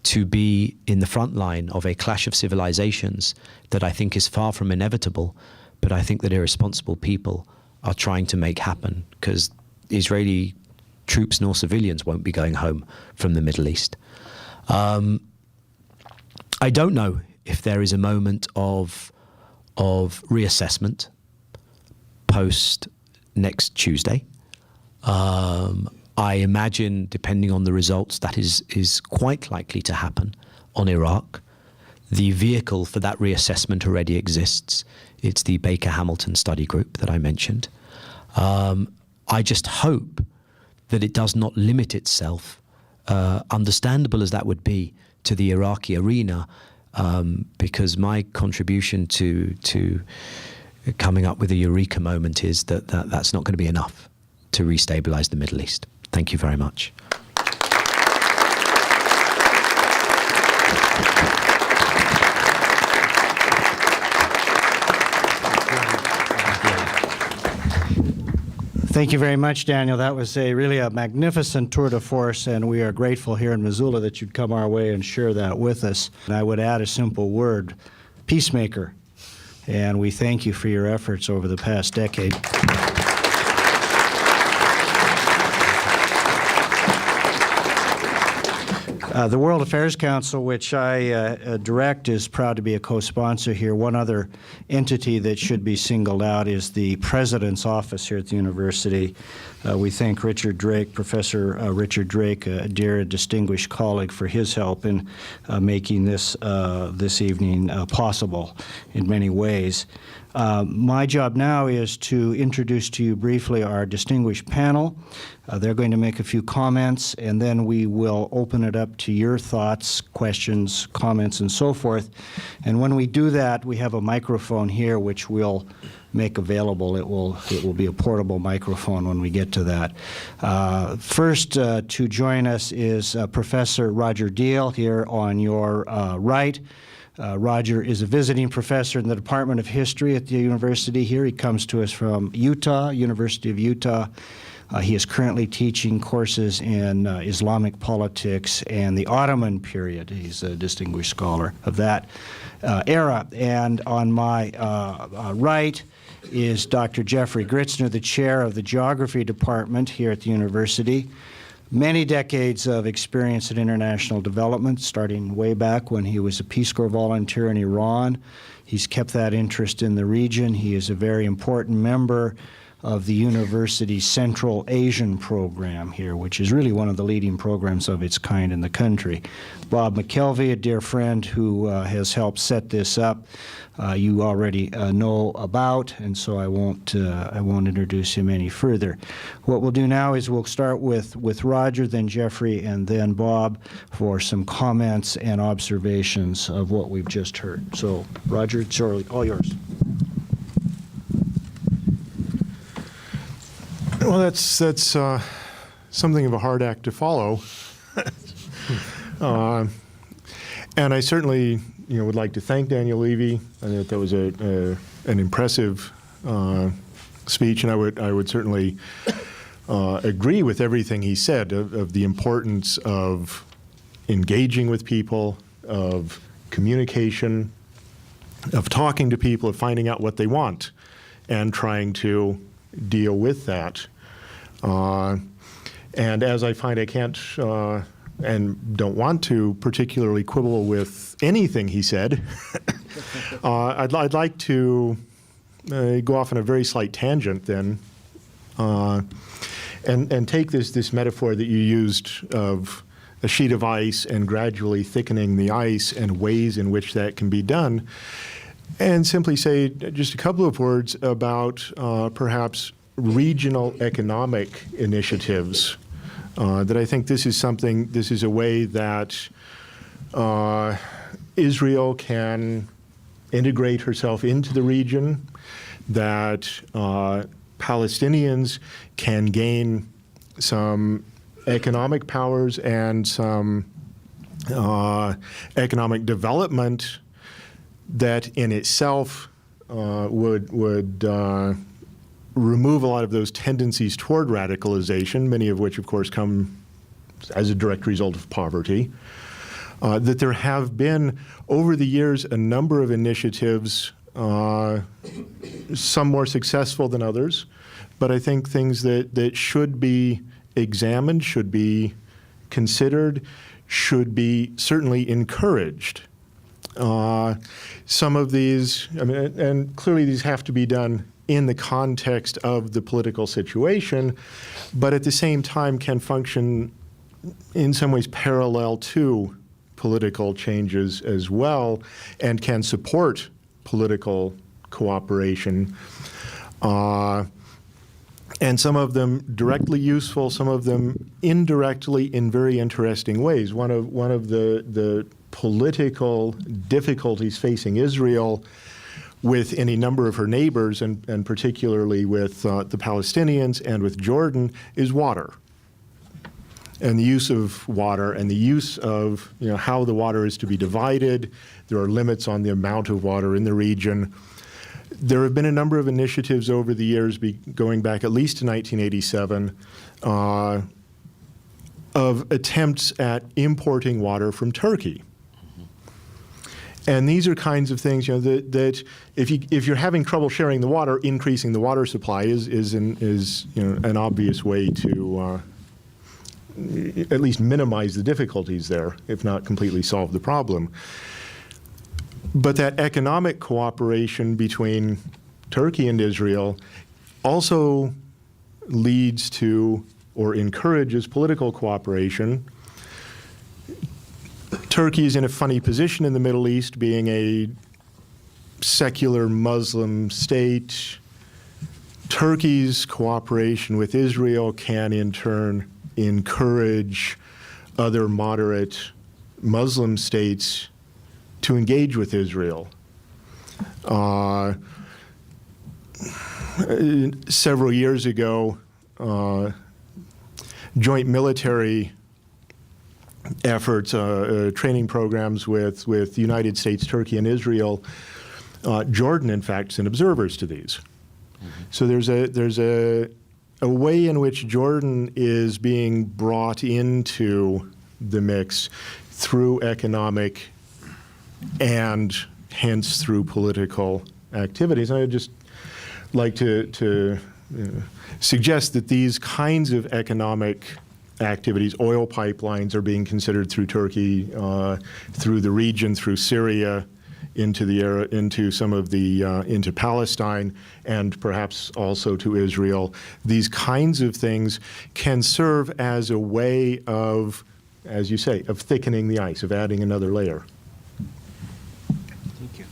to be in the front line of a clash of civilizations that I think is far from inevitable, but I think that irresponsible people are trying to make happen, because Israeli troops nor civilians won't be going home from the Middle East. I don't know if there is a moment of reassessment post next Tuesday. I imagine, depending on the results, that is quite likely to happen on Iraq. The vehicle for that reassessment already exists. It's the Baker-Hamilton study group that I mentioned. I just hope that it does not limit itself, understandable as that would be, to the Iraqi arena, because my contribution to coming up with a eureka moment is that's not going to be enough to restabilize the Middle East. Thank you very much. Thank you very much, Daniel. That was really a magnificent tour de force, and we are grateful here in Missoula that you'd come our way and share that with us. And I would add a simple word, peacemaker. And we thank you for your efforts over the past decade. The World Affairs Council, which I direct, is proud to be a co-sponsor here. One other entity that should be singled out is the President's Office here at the university. We thank Richard Drake, Professor Richard Drake, a dear and distinguished colleague, for his help in making this evening possible in many ways. My job now is to introduce to you briefly our distinguished panel. They're going to make a few comments, and then we will open it up to your thoughts, questions, comments, and so forth. And when we do that, we have a microphone here which we'll make available. It will be a portable microphone when we get to that. First to join us is Professor Roger Deal here on your right. Roger is a visiting professor in the Department of History at the university here. He comes to us from Utah, University of Utah. He is currently teaching courses in Islamic politics and the Ottoman period. He's a distinguished scholar of that era. And on my right is Dr. Jeffrey Gritzner, the chair of the Geography Department here at the university. Many decades of experience in international development, starting way back when he was a Peace Corps volunteer in Iran. He's kept that interest in the region. He is a very important member of the university's Central Asian program here, which is really one of the leading programs of its kind in the country. Bob McKelvey, a dear friend who has helped set this up, you already know about, and so I won't introduce him any further. What we'll do now is we'll start with Roger, then Jeffrey, and then Bob for some comments and observations of what we've just heard. So, Roger, it's all yours. Well, that's something of a hard act to follow, and I certainly would like to thank Daniel Levy. I thought that was an impressive speech, and I would certainly agree with everything he said of the importance of engaging with people, of communication, of talking to people, of finding out what they want, and trying to deal with that. And as I find I can't and don't want to particularly quibble with anything he said, I'd like to go off on a very slight tangent then, and take this metaphor that you used of a sheet of ice and gradually thickening the ice and ways in which that can be done, and simply say just a couple of words about perhaps regional economic initiatives. That I think this is a way that Israel can integrate herself into the region, that Palestinians can gain some economic powers and some economic development that in itself would remove a lot of those tendencies toward radicalization, many of which, of course, come as a direct result of poverty. That there have been, over the years, a number of initiatives, some more successful than others, but I think things that should be examined, should be considered, should be certainly encouraged. Some of these, I mean, and clearly these have to be done in the context of the political situation, but at the same time can function in some ways parallel to political changes as well, and can support political cooperation. And some of them directly useful, some of them indirectly in very interesting ways. One of the political difficulties facing Israel with any number of her neighbors, and particularly with the Palestinians and with Jordan, is water. And the use of water and the use of how the water is to be divided. There are limits on the amount of water in the region. There have been a number of initiatives over the years, going back at least to 1987, of attempts at importing water from Turkey. And these are kinds of things, that if you're having trouble sharing the water, increasing the water supply is an obvious way to at least minimize the difficulties there, if not completely solve the problem. But that economic cooperation between Turkey and Israel also leads to or encourages political cooperation. Turkey is in a funny position in the Middle East, being a secular Muslim state. Turkey's cooperation with Israel can in turn encourage other moderate Muslim states to engage with Israel. Several years ago, joint military efforts, training programs with the United States, Turkey, and Israel. Jordan, in fact, sent observers to these. Mm-hmm. So there's a way in which Jordan is being brought into the mix through economic and hence through political activities. And I'd just like to suggest that these kinds of economic activities, oil pipelines are being considered through Turkey, through the region, through Syria, into some of the into Palestine, and perhaps also to Israel. These kinds of things can serve as a way of, as you say, of thickening the ice, of adding another layer. Thank you.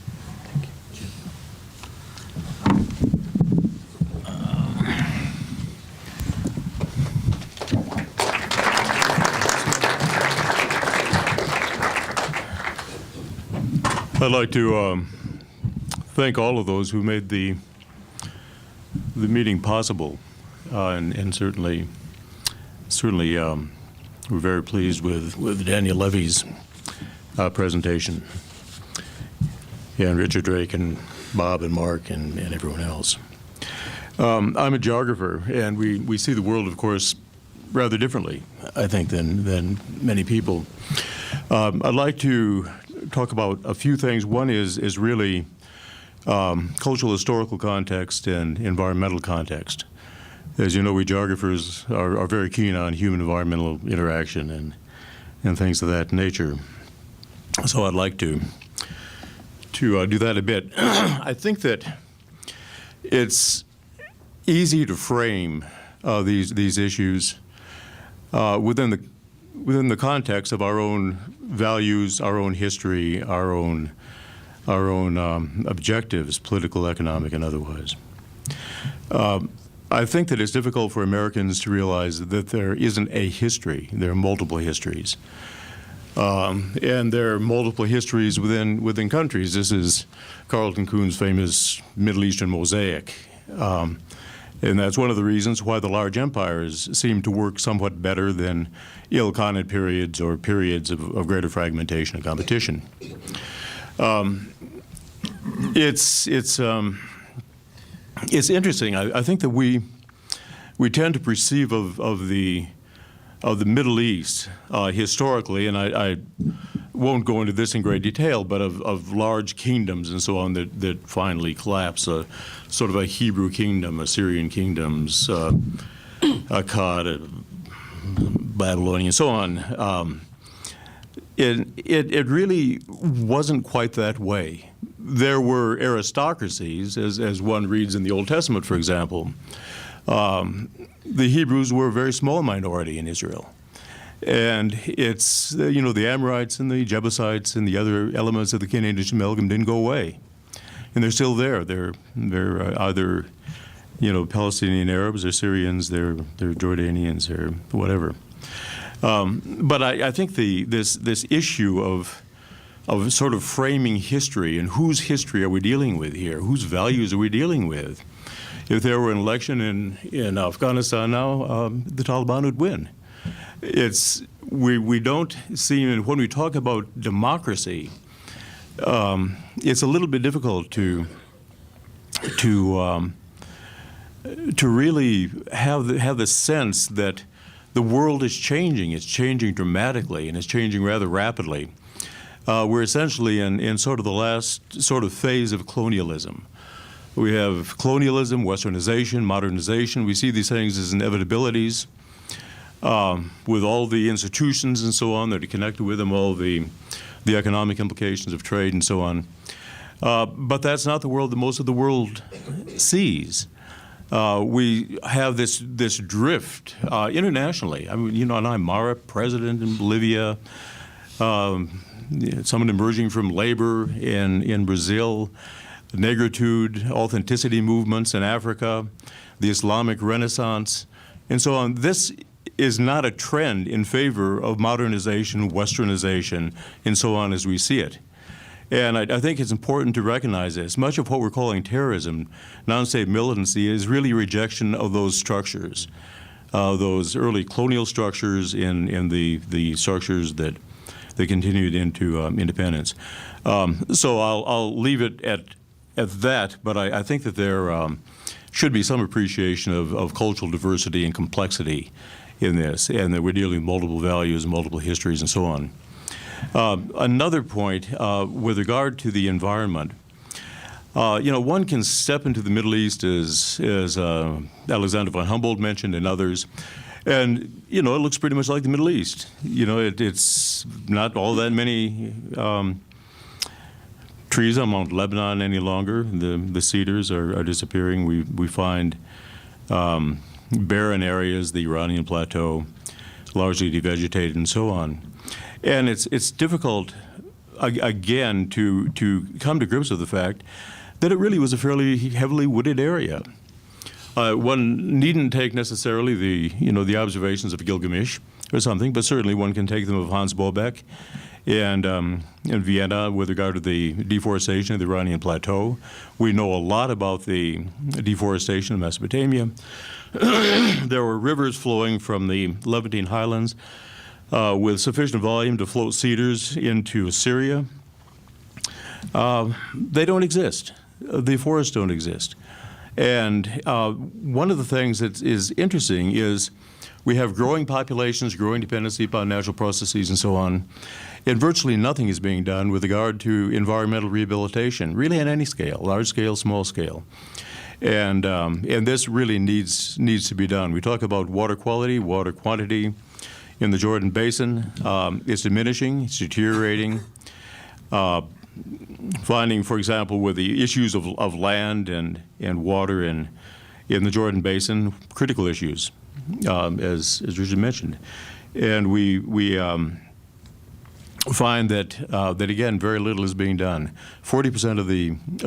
I'd like to thank all of those who made the meeting possible, and certainly we're very pleased with Daniel Levy's presentation, and Richard Drake and Bob and Mark and everyone else. I'm a geographer, and we see the world, of course, rather differently, I think, than many people. I'd like to talk about a few things. One is really cultural historical context and environmental context. As you know, we geographers are very keen on human environmental interaction and things of that nature. So I'd like to do that a bit. I think that it's easy to frame these issues within the context of our own values, our own history, our own objectives, political, economic, and otherwise. I think that it's difficult for Americans to realize that there isn't a history. There are multiple histories. And there are multiple histories within countries. This is Carlton Kuhn's famous Middle Eastern mosaic. And that's one of the reasons why the large empires seem to work somewhat better than ill-conned periods or periods of greater fragmentation and competition. It's interesting. I think that we tend to perceive of the Middle East historically, and I won't go into this in great detail, but of large kingdoms and so on that finally collapse, sort of a Hebrew kingdom, Assyrian kingdoms, Akkad, Babylonian, and so on. it really wasn't quite that way. There were aristocracies, as one reads in the Old Testament, for example. The Hebrews were a very small minority in Israel. And it's, the Amorites and the Jebusites and the other elements of the Canaanite amalgam didn't go away. And they're still there. They're either, Palestinian Arabs or Syrians, they're Jordanians or whatever. But I think this issue of sort of framing history and whose history are we dealing with here? Whose values are we dealing with? If there were an election in Afghanistan now, the Taliban would win. We don't seem, when we talk about democracy, it's a little bit difficult to really have the sense that the world is changing. It's changing dramatically, and it's changing rather rapidly. We're essentially in sort of the last sort of phase of colonialism. We have colonialism, westernization, modernization. We see these things as inevitabilities. With all the institutions and so on that are connected with them, all the economic implications of trade and so on. But that's not the world that most of the world sees. We have this drift internationally. I mean, and I'm Mara, president in Bolivia, someone emerging from labor in Brazil, negritude, authenticity movements in Africa, the Islamic Renaissance, and so on. This is not a trend in favor of modernization, westernization, and so on as we see it. And I think it's important to recognize this. Much of what we're calling terrorism, non-state militancy, is really a rejection of those structures, those early colonial structures and the structures that they continued into independence. So I'll leave it at that, but I think that there should be some appreciation of cultural diversity and complexity in this, and that we're dealing with multiple values, multiple histories, and so on. Another point with regard to the environment, one can step into the Middle East as Alexander von Humboldt mentioned and others, and it looks pretty much like the Middle East. It's not all that many trees on Mount Lebanon any longer. The cedars are disappearing. We find barren areas, the Iranian plateau, largely devegetated and so on. And it's difficult, again, to come to grips with the fact that it really was a fairly heavily wooded area. One needn't take necessarily the observations of Gilgamesh or something, but certainly one can take them of Hans Bobeck and in Vienna with regard to the deforestation of the Iranian plateau. We know a lot about the deforestation of Mesopotamia. There were rivers flowing from the Levantine highlands with sufficient volume to float cedars into Assyria. They don't exist. The forests don't exist. And one of the things that is interesting is we have growing populations, growing dependency upon natural processes and so on, and virtually nothing is being done with regard to environmental rehabilitation, really on any scale, large scale, small scale. And this really needs to be done. We talk about water quality, water quantity in the Jordan Basin. It's diminishing, it's deteriorating. Finding, for example, with the issues of land and water in the Jordan Basin, critical issues, as Richard mentioned. And we find that again, very little is being done. 40% of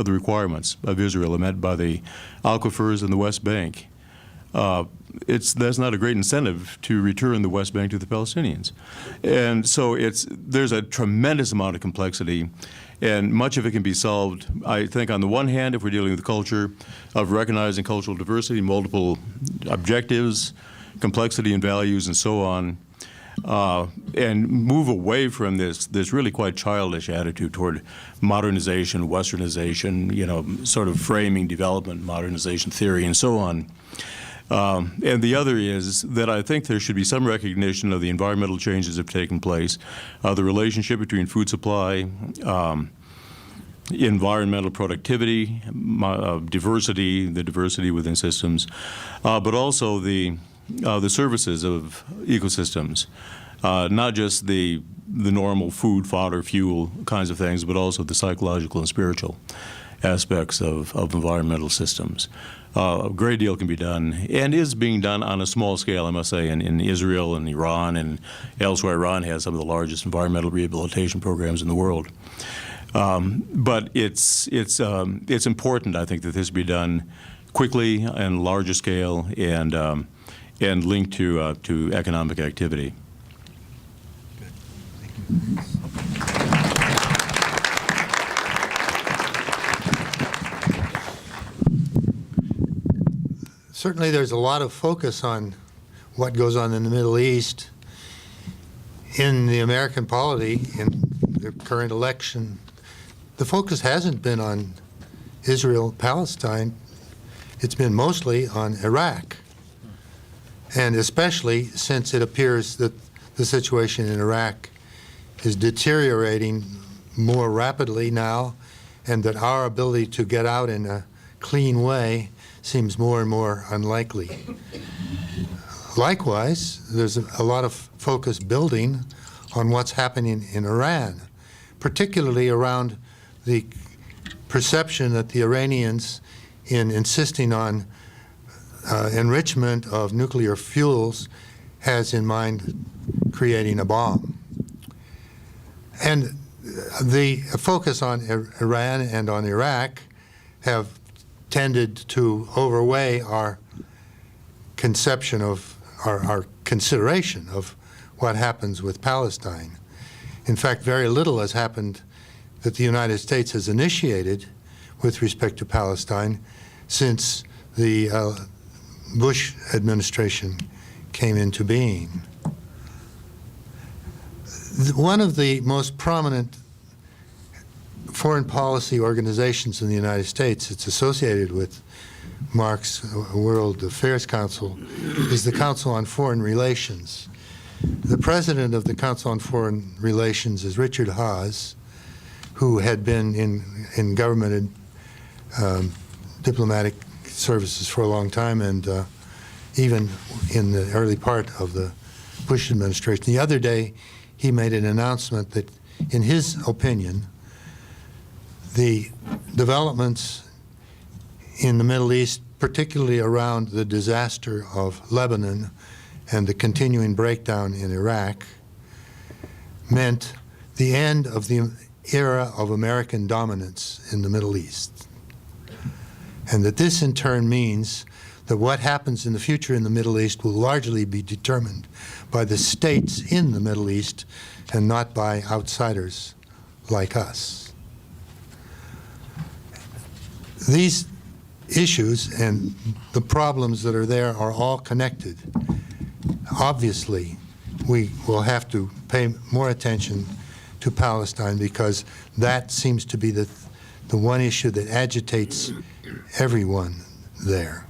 the requirements of Israel are met by the aquifers in the West Bank. That's not a great incentive to return the West Bank to the Palestinians. And so there's a tremendous amount of complexity, and much of it can be solved, I think, on the one hand, if we're dealing with the culture of recognizing cultural diversity, multiple objectives, complexity and values, and so on, and move away from this really quite childish attitude toward modernization, westernization, sort of framing development, modernization theory, and so on. And the other is that I think there should be some recognition of the environmental changes that have taken place, the relationship between food supply, environmental productivity, diversity, the diversity within systems, but also the services of ecosystems, not just the normal food, fodder, fuel kinds of things, but also the psychological and spiritual aspects of environmental systems. A great deal can be done, and is being done on a small scale, I must say, in Israel and Iran and elsewhere. Iran has some of the largest environmental rehabilitation programs in the world. But it's important, I think, that this be done quickly and larger scale and linked to economic activity. Certainly there's a lot of focus on what goes on in the Middle East in the American polity, in the current election. The focus hasn't been on Israel-Palestine. It's been mostly on Iraq, and especially since it appears that the situation in Iraq is deteriorating more rapidly now, and that our ability to get out in a clean way seems more and more unlikely. Likewise, there's a lot of focus building on what's happening in Iran, particularly around the perception that the Iranians, in insisting on enrichment of nuclear fuels, has in mind creating a bomb. And the focus on Iran and on Iraq have tended to overweigh our conception of, our consideration of what happens with Palestine. In fact, very little has happened that the United States has initiated with respect to Palestine since the Bush administration came into being. One of the most prominent foreign policy organizations in the United States that's associated with Mark's World Affairs Council is the Council on Foreign Relations. The president of the Council on Foreign Relations is Richard Haas, who had been in government and diplomatic services for a long time, and even in the early part of the Bush administration. The other day, he made an announcement that, in his opinion, the developments in the Middle East, particularly around the disaster of Lebanon and the continuing breakdown in Iraq, meant the end of the era of American dominance in the Middle East. And that this in turn means that what happens in the future in the Middle East will largely be determined by the states in the Middle East and not by outsiders like us. These issues and the problems that are there are all connected. Obviously, we will have to pay more attention to Palestine because that seems to be the one issue that agitates everyone there.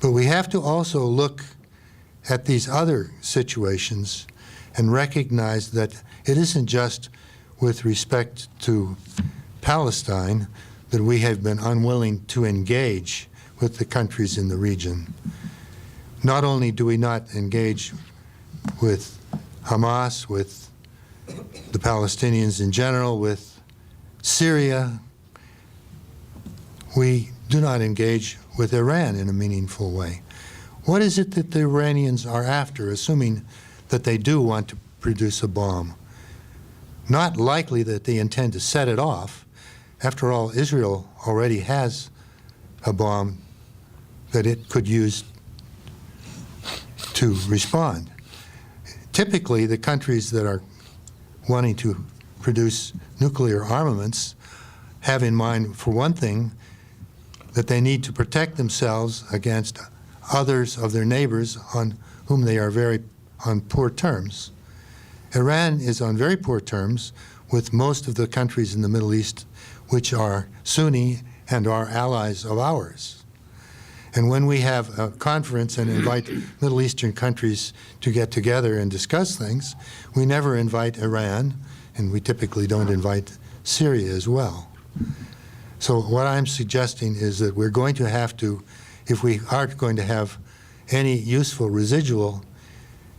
But we have to also look at these other situations and recognize that it isn't just with respect to Palestine that we have been unwilling to engage with the countries in the region. Not only do we not engage with Hamas, with the Palestinians in general, with Syria, we do not engage with Iran in a meaningful way. What is it that the Iranians are after, assuming that they do want to produce a bomb? Not likely that they intend to set it off. After all, Israel already has a bomb that it could use to respond. Typically, the countries that are wanting to produce nuclear armaments have in mind, for one thing, that they need to protect themselves against others of their neighbors on whom they are on poor terms. Iran is on very poor terms with most of the countries in the Middle East which are Sunni and are allies of ours. And when we have a conference and invite Middle Eastern countries to get together and discuss things, we never invite Iran, and we typically don't invite Syria as well. So what I'm suggesting is that we're going to have to, if we aren't going to have any useful residual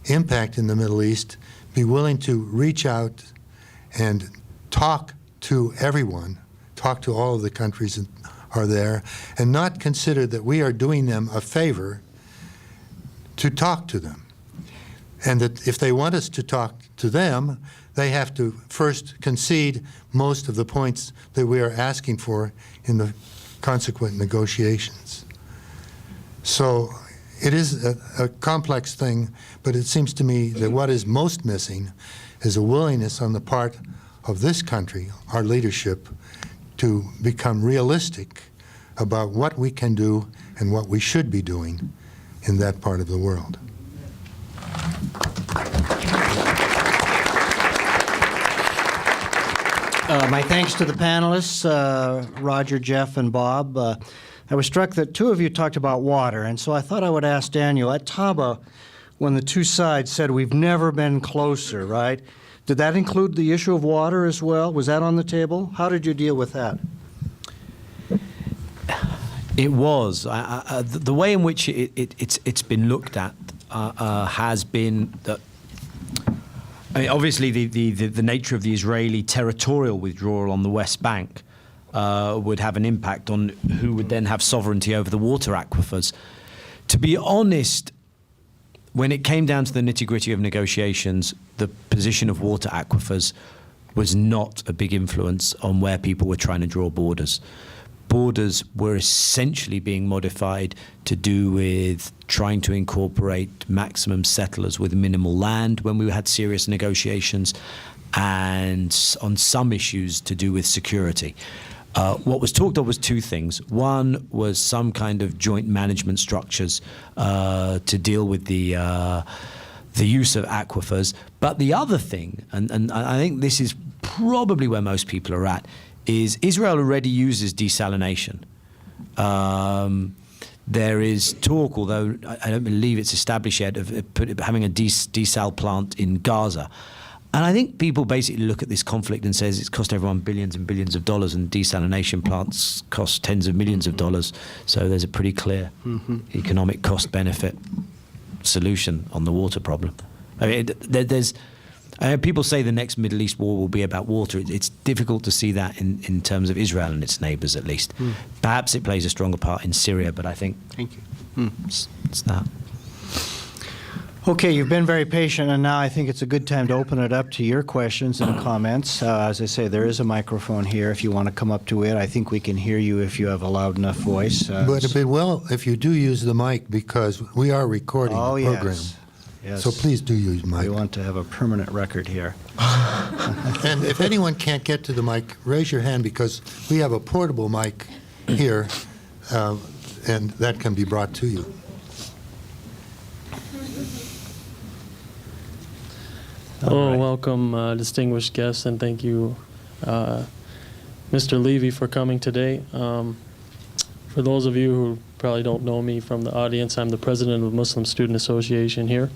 impact in the Middle East, be willing to reach out and talk to everyone, talk to all of the countries that are there, and not consider that we are doing them a favor to talk to them. And that if they want us to talk to them, they have to first concede most of the points that we are asking for in the consequent negotiations. So it is a complex thing, but it seems to me that what is most missing is a willingness on the part of this country, our leadership, to become realistic about what we can do and what we should be doing in that part of the world. My thanks to the panelists, Roger, Jeff, and Bob. I was struck that two of you talked about water, and so I thought I would ask Daniel, at Taba, when the two sides said we've never been closer, right? Did that include the issue of water as well? Was that on the table? How did you deal with that? It was. The way in which it's been looked at has been that, I mean, obviously the nature of the Israeli territorial withdrawal on the West Bank would have an impact on who would then have sovereignty over the water aquifers. To be honest, when it came down to the nitty-gritty of negotiations, the position of water aquifers was not a big influence on where people were trying to draw borders. Borders were essentially being modified to do with trying to incorporate maximum settlers with minimal land when we had serious negotiations, and on some issues to do with security. What was talked of was two things. One was some kind of joint management structures to deal with the use of aquifers. But the other thing, and I think this is probably where most people are at, is Israel already uses desalination. There is talk, although I don't believe it's established yet, of having a desal plant in Gaza. And I think people basically look at this conflict and says it's cost everyone billions and billions of dollars, and desalination plants cost tens of millions of dollars. So there's a pretty clear economic cost-benefit solution on the water problem. I mean, there's people say the next Middle East war will be about water. It's difficult to see that in terms of Israel and its neighbors, at least. Perhaps it plays a stronger part in Syria, but I think it's that. Okay, you've been very patient, and now I think it's a good time to open it up to your questions and comments. As I say, there is a microphone here if you want to come up to it. I think we can hear you if you have a loud enough voice. But it'd be well if you do use the mic, because we are recording the program. Yes. So please do use mic. We want to have a permanent record here. And if anyone can't get to the mic, raise your hand, because we have a portable mic here, and that can be brought to you. Hello, welcome, distinguished guests, and thank you, Mr. Levy, for coming today. For those of you who probably don't know me from the audience, I'm the president of the Muslim Student Association here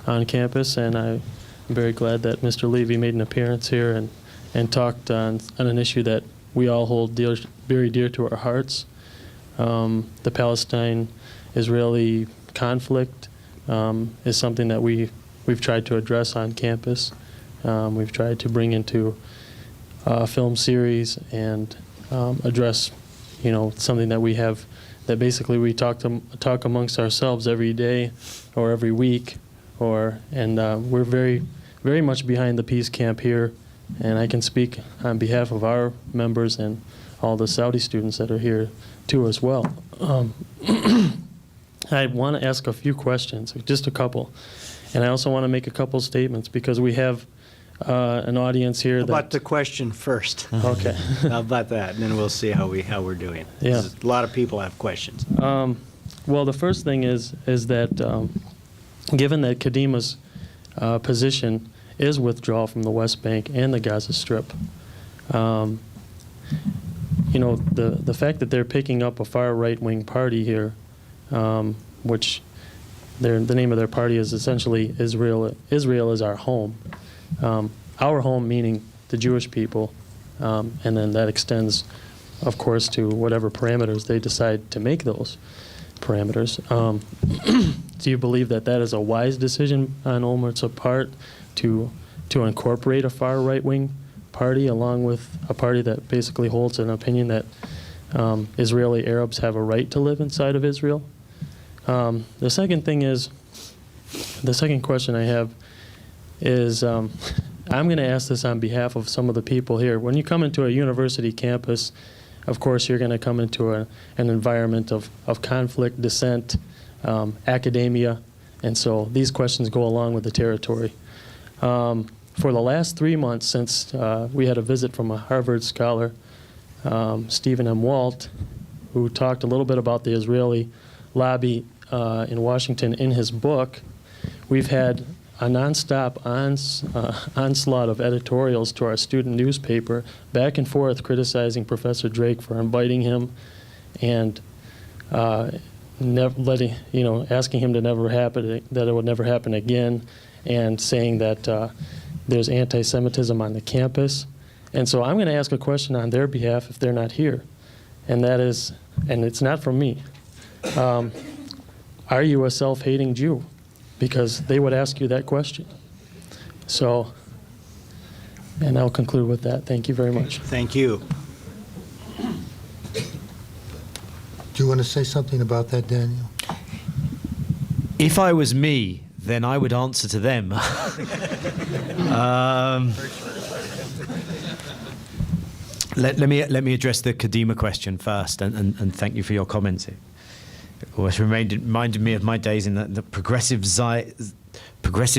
on campus, and I'm very glad that Mr. Levy made an appearance here and talked on an issue that we all hold very dear to our hearts. The Palestine-Israeli conflict is something that we've tried to address on campus. We've tried to bring into a film series and address, something that we have, that basically we talk amongst ourselves every day or every week, and we're very, very much behind the peace camp here, and I can speak on behalf of our members and all the Saudi students that are here too as well. I want to ask a few questions, just a couple. And I also want to make a couple statements, because we have an audience here. How about the question first? Okay. How about that? And then we'll see how we're doing. Yeah. A lot of people have questions. Well, the first thing is that given that Kadimah's position is withdrawal from the West Bank and the Gaza Strip, the fact that they're picking up a far right-wing party here, which the name of their party is essentially Israel is our home. Our home meaning the Jewish people, and then that extends, of course, to whatever parameters they decide to make those. parameters. Do you believe that that is a wise decision on Olmert's part to incorporate a far right-wing party along with a party that basically holds an opinion that Israeli Arabs have a right to live inside of Israel? The second question I have is, I'm going to ask this on behalf of some of the people here. When you come into a university campus, of course, you're going to come into an environment of conflict, dissent, academia, and so these questions go along with the territory. For the last 3 months since we had a visit from a Harvard scholar, Stephen M. Walt, who talked a little bit about the Israeli lobby in Washington in his book, we've had a nonstop onslaught of editorials to our student newspaper, back and forth criticizing Professor Drake for inviting him and asking him to never happen, that it would never happen again, and saying that there's anti-Semitism on the campus. And so I'm going to ask a question on their behalf if they're not here, and that is, and it's not from me, are you a self-hating Jew? Because they would ask you that question. So, and I'll conclude with that. Thank you very much. Thank you. Do you want to say something about that, Daniel? If I was me, then I would answer to them. Let me address the Kadima question first, and thank you for your comments. It always reminded me of my days in the progressive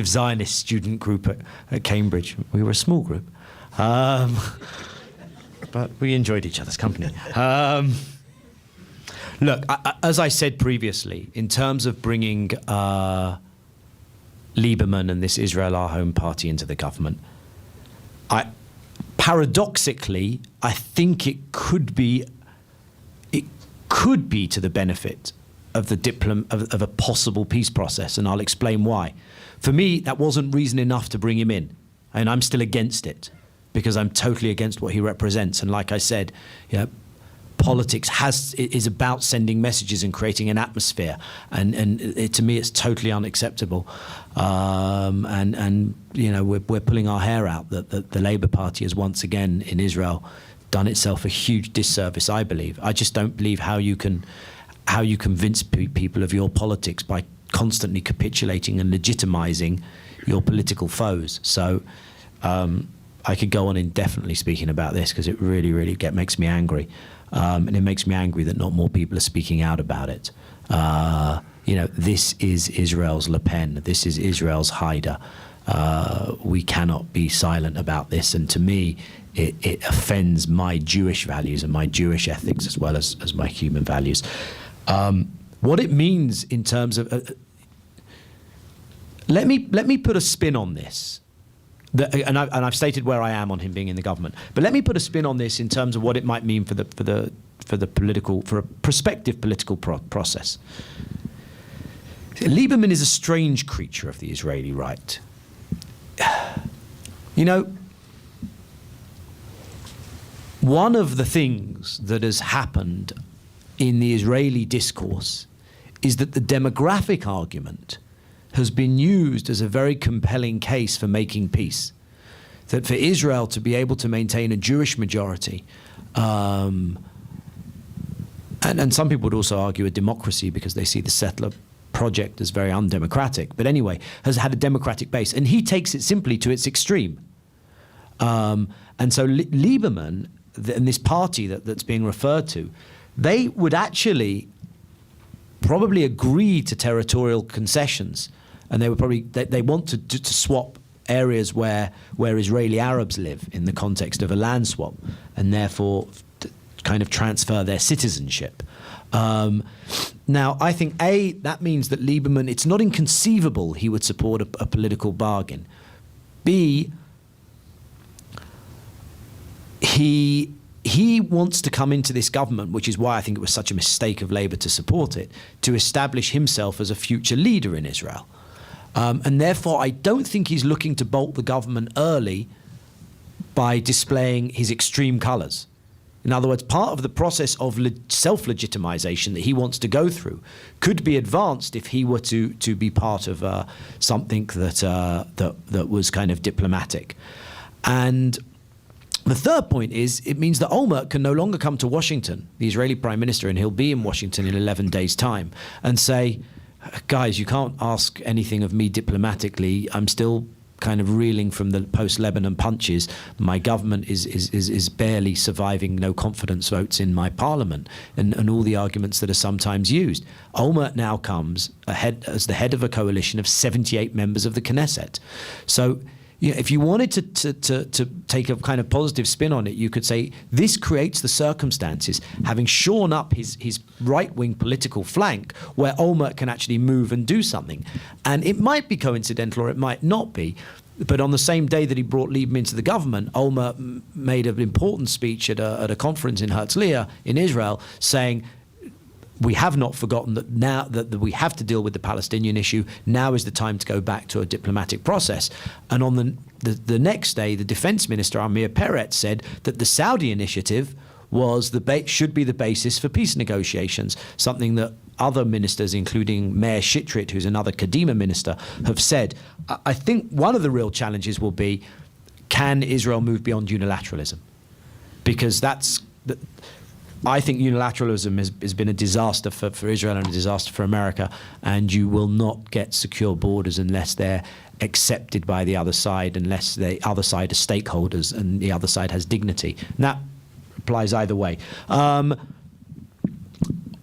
Zionist student group at Cambridge. We were a small group, but we enjoyed each other's company. Look, as I said previously, in terms of bringing Lieberman and this Israel Our Home party into the government, paradoxically, I think it could be to the benefit of the a possible peace process, and I'll explain why. For me, that wasn't reason enough to bring him in, and I'm still against it because I'm totally against what he represents. And like I said, politics is about sending messages and creating an atmosphere, and to me, it's totally unacceptable. And we're pulling our hair out that the Labour Party has once again in Israel done itself a huge disservice. I believe. I just don't believe how you convince people of your politics by constantly capitulating and legitimizing your political foes. So I could go on indefinitely speaking about this because it really, really makes me angry. And it makes me angry that not more people are speaking out about it. This is Israel's Le Pen. This is Israel's Haider. We cannot be silent about this. And to me, it offends my Jewish values and my Jewish ethics as well as my human values. What it means in terms of let me put a spin on this, and I've stated where I am on him being in the government. But let me put a spin on this in terms of what it might mean for a prospective political process. Lieberman is a strange creature of the Israeli right. One of the things that has happened in the Israeli discourse is that the demographic argument has been used as a very compelling case for making peace. That for Israel to be able to maintain a Jewish majority, and some people would also argue a democracy because they see the settler project as very undemocratic, but anyway, has had a democratic base. And he takes it simply to its extreme. And so Lieberman and this party that's being referred to, they would actually probably agree to territorial concessions, and they would probably they want to swap areas where Israeli Arabs live in the context of a land swap, and therefore kind of transfer their citizenship. Now, I think that means that Lieberman, it's not inconceivable he would support a political bargain. B, he wants to come into this government, which is why I think it was such a mistake of Labour to support it, to establish himself as a future leader in Israel. And therefore, I don't think he's looking to bolt the government early by displaying his extreme colours. In other words, part of the process of self-legitimization that he wants to go through could be advanced if he were to be part of something that was kind of diplomatic. And the third point is it means that Olmert can no longer come to Washington, the Israeli prime minister, and he'll be in Washington in 11 days' time, and say, guys, you can't ask anything of me diplomatically. I'm still kind of reeling from the post-Lebanon punches. My government is barely surviving no confidence votes in my parliament, and all the arguments that are sometimes used. Olmert now comes ahead as the head of a coalition of 78 members of the Knesset. So, you know, if you wanted to take a kind of positive spin on it, you could say this creates the circumstances, having shorn up his right-wing political flank, where Olmert can actually move and do something. And it might be coincidental or it might not be, but on the same day that he brought Liebman into the government, Olmert made an important speech at a conference in Herzliya in Israel, saying, we have not forgotten that now that we have to deal with the Palestinian issue. Now is the time to go back to a diplomatic process. And on the next day, the defense minister, Amir Peretz, said that the Saudi initiative was should be the basis for peace negotiations, something that other ministers, including Meir Shitrit, who's another Kadima minister, have said. I think one of the real challenges will be, can Israel move beyond unilateralism? Because I think unilateralism has been a disaster for Israel and a disaster for America, and you will not get secure borders unless they're accepted by the other side, unless the other side are stakeholders and the other side has dignity. And that applies either way. On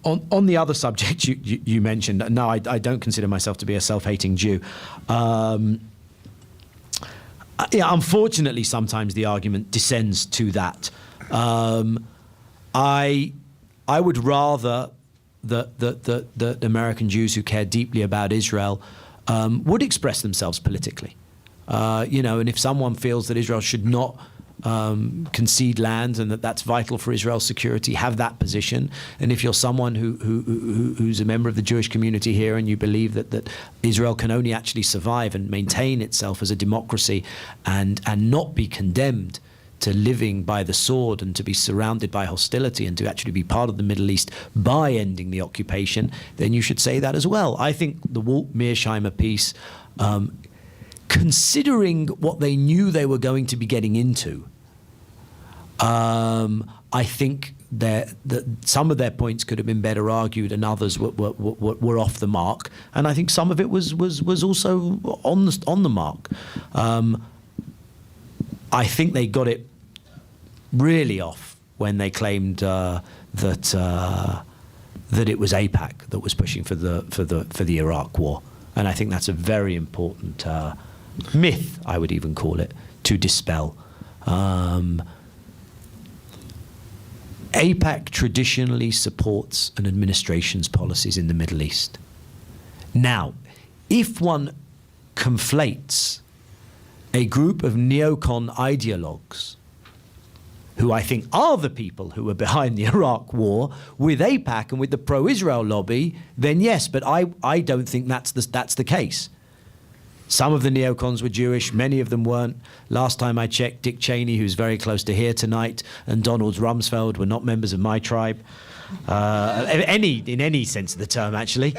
the other subject you mentioned, no, I don't consider myself to be a self-hating Jew. Unfortunately, sometimes the argument descends to that. I would rather that American Jews who care deeply about Israel would express themselves politically. And if someone feels that Israel should not concede land and that's vital for Israel's security, have that position. And if you're someone who's a member of the Jewish community here and you believe that Israel can only actually survive and maintain itself as a democracy and not be condemned to living by the sword and to be surrounded by hostility and to actually be part of the Middle East by ending the occupation, then you should say that as well. I think the Walt Mearsheimer piece, considering what they knew they were going to be getting into, I think that some of their points could have been better argued and others were off the mark. And I think some of it was also on the mark. I think they got it really off when they claimed that it was AIPAC that was pushing for the Iraq War, and I think that's a very important myth, I would even call it, to dispel. AIPAC traditionally supports an administration's policies in the Middle East. Now, if one conflates a group of neocon ideologues, who I think are the people who were behind the Iraq War, with AIPAC and with the pro-Israel lobby, then yes, but I don't think that's the case. Some of the neocons were Jewish, many of them weren't. Last time I checked, Dick Cheney, who's very close to here tonight, and Donald Rumsfeld were not members of my tribe, in any sense of the term, actually.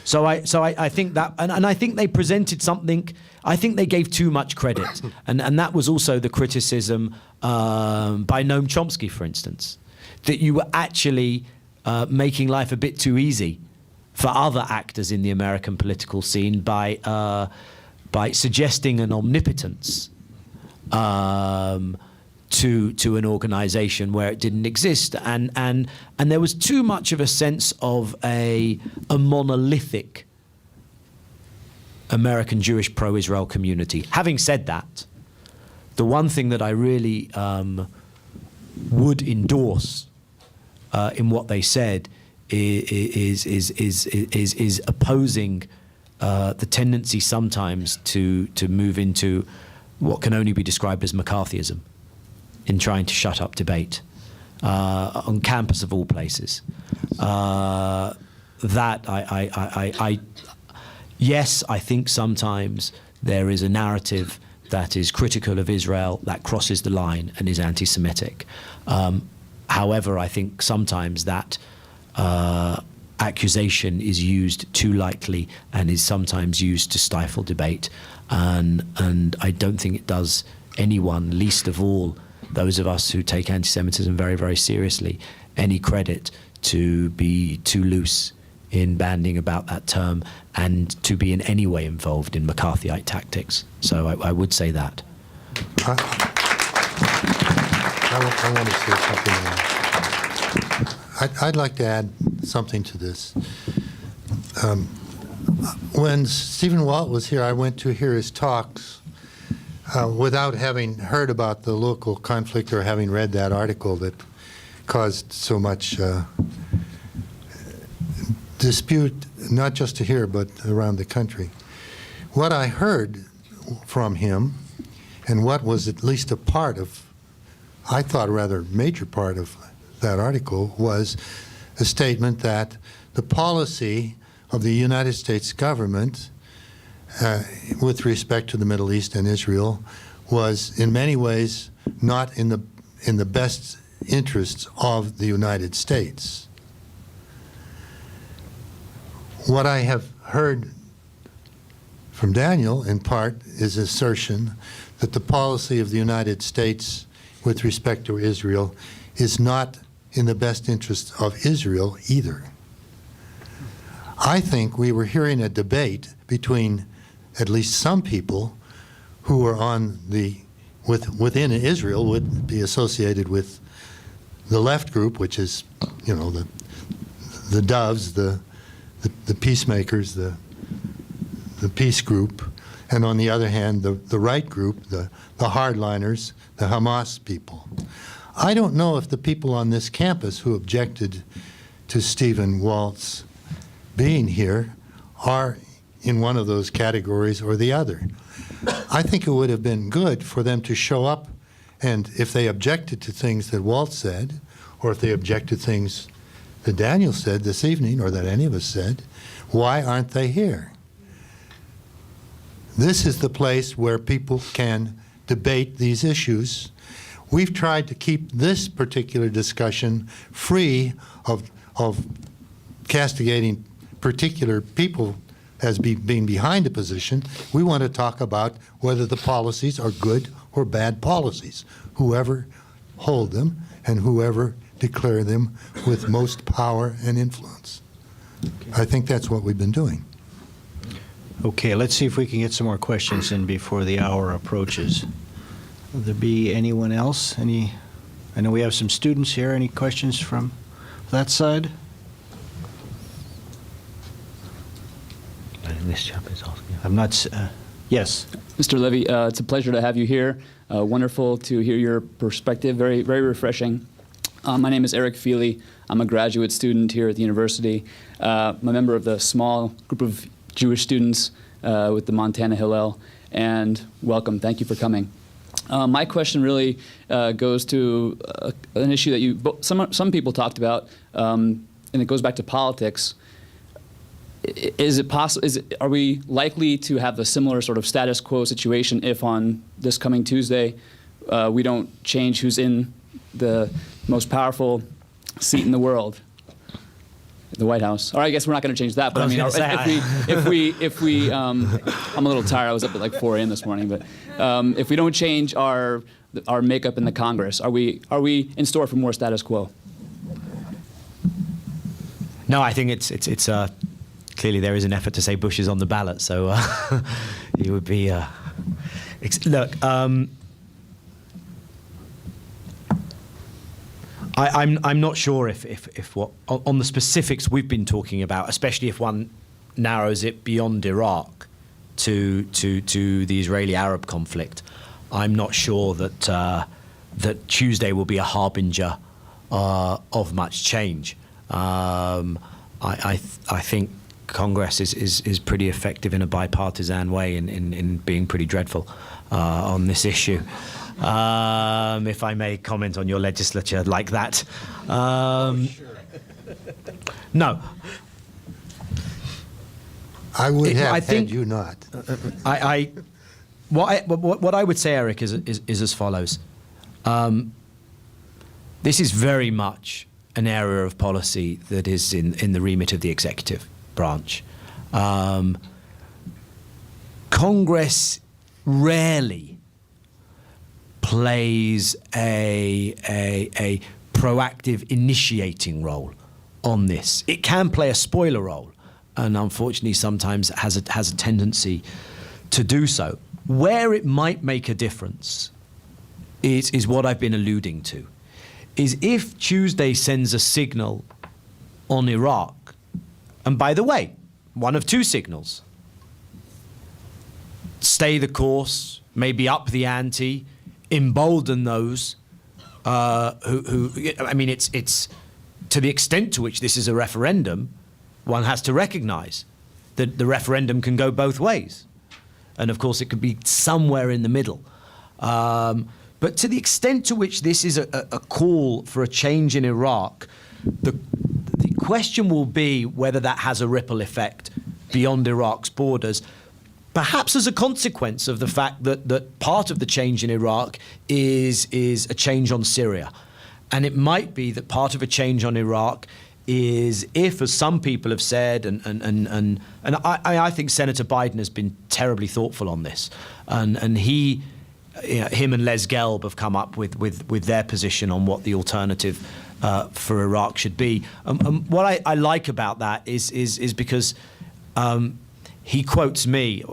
So I think that, and I think they presented something. I think they gave too much credit, and that was also the criticism by Noam Chomsky, for instance, that you were actually making life a bit too easy for other actors in the American political scene by suggesting an omnipotence to an organization where it didn't exist, and there was too much of a sense of a monolithic American Jewish pro-Israel community. Having said that, the one thing that I really would endorse in what they said is opposing the tendency sometimes to move into what can only be described as McCarthyism, in trying to shut up debate on campus of all places. Yes, I think sometimes there is a narrative that is critical of Israel, that crosses the line and is anti-Semitic. However, I think sometimes that accusation is used too lightly and is sometimes used to stifle debate. And I don't think it does anyone, least of all those of us who take anti-Semitism very, very seriously, any credit to be too loose in banding about that term and to be in any way involved in McCarthyite tactics. So I would say that. I want to say something else. I'd like to add something to this. When Stephen Walt was here, I went to hear his talks without having heard about the local conflict or having read that article that caused so much dispute, not just here, but around the country. What I heard from him, and what was at least a part of, I thought a rather major part of that article, was a statement that the policy of the United States government with respect to the Middle East and Israel was in many ways not in the best interests of the United States. What I have heard from Daniel, in part, is assertion that the policy of the United States with respect to Israel is not in the best interest of Israel either. I think we were hearing a debate between at least some people who were on within Israel would be associated with the left group, which is, you know, the doves, the peacemakers, the peace group, and on the other hand, the right group, the hardliners, the Hamas people. I don't know if the people on this campus who objected to Stephen Walt's being here are in one of those categories or the other. I think it would have been good for them to show up, and if they objected to things that Walt said, or if they objected to things that Daniel said this evening, or that any of us said, why aren't they here? This is the place where people can debate these issues. We've tried to keep this particular discussion free of castigating particular people as being behind a position. We want to talk about whether the policies are good or bad policies, whoever hold them and whoever declare them with most power and influence. I think that's what we've been doing. Okay, let's see if we can get some more questions in before the hour approaches. Will there be anyone else? I know we have some students here. Any questions from that side? This chap is asking. I'm not. Yes. Mr. Levy, it's a pleasure to have you here. Wonderful to hear your perspective. Very, very refreshing. My name is Eric Feely. I'm a graduate student here at the university. I'm a member of the small group of Jewish students with the Montana Hillel. And welcome. Thank you for coming. My question really goes to an issue that some people talked about, and it goes back to politics. Is it possible? Are we likely to have a similar sort of status quo situation if on this coming Tuesday we don't change who's in the most powerful seat in the world, the White House? Or I guess we're not going to change that. But I mean, if we, I'm a little tired. I was up at like 4 a.m. this morning. But if we don't change our makeup in the Congress, are we in store for more status quo? No, I think it's clearly there is an effort to say Bush is on the ballot, so he would be. Look, I'm not sure if what on the specifics we've been talking about, especially if one narrows it beyond Iraq to the Israeli-Arab conflict. I'm not sure that that Tuesday will be a harbinger of much change. I think Congress is pretty effective in a bipartisan way in being pretty dreadful on this issue. If I may comment on your legislature like that. No. I would have I think, had you not. What I would say, Eric, is as follows. This is very much an area of policy that is in the remit of the executive branch. Congress rarely plays a proactive initiating role on this. It can play a spoiler role, and unfortunately sometimes has a tendency to do so. Where it might make a difference is what I've been alluding to, is if Tuesday sends a signal on Iraq, and by the way, one of two signals: stay the course, maybe up the ante, embolden those who I mean, it's to the extent to which this is a referendum, one has to recognize that the referendum can go both ways. And of course, it could be somewhere in the middle. But to the extent to which this is a call for a change in Iraq, the question will be whether that has a ripple effect beyond Iraq's borders, perhaps as a consequence of the fact that part of the change in Iraq is a change on Syria. And it might be that part of a change on Iraq is if, as some people have said, and I think Senator Biden has been terribly thoughtful on this, and he, him and Les Gelb have come up with their position on what the alternative for Iraq should be. What I like about that is because he quotes me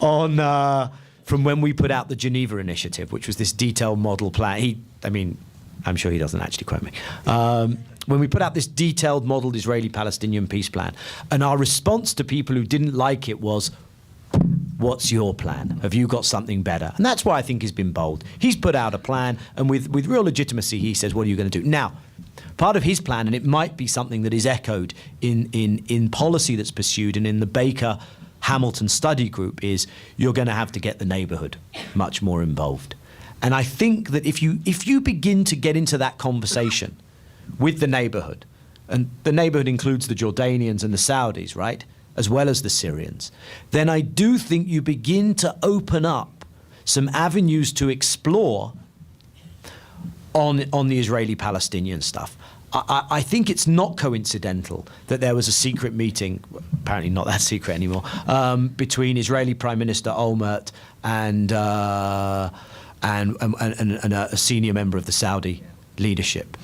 on from when we put out the Geneva Initiative, which was this detailed model plan. I'm sure he doesn't actually quote me. When we put out this detailed modeled Israeli-Palestinian peace plan, and our response to people who didn't like it was, what's your plan? Have you got something better? And that's why I think he's been bold. He's put out a plan, and with real legitimacy, he says, what are you going to do? Now, part of his plan, and it might be something that is echoed in policy that's pursued and in the Baker-Hamilton study group, is you're going to have to get the neighborhood much more involved. And I think that if you begin to get into that conversation with the neighborhood, and the neighborhood includes the Jordanians and the Saudis, right, as well as the Syrians, then I do think you begin to open up some avenues to explore on the Israeli-Palestinian stuff. I think it's not coincidental that there was a secret meeting, apparently not that secret anymore, between Israeli Prime Minister Olmert and a senior member of the Saudi leadership.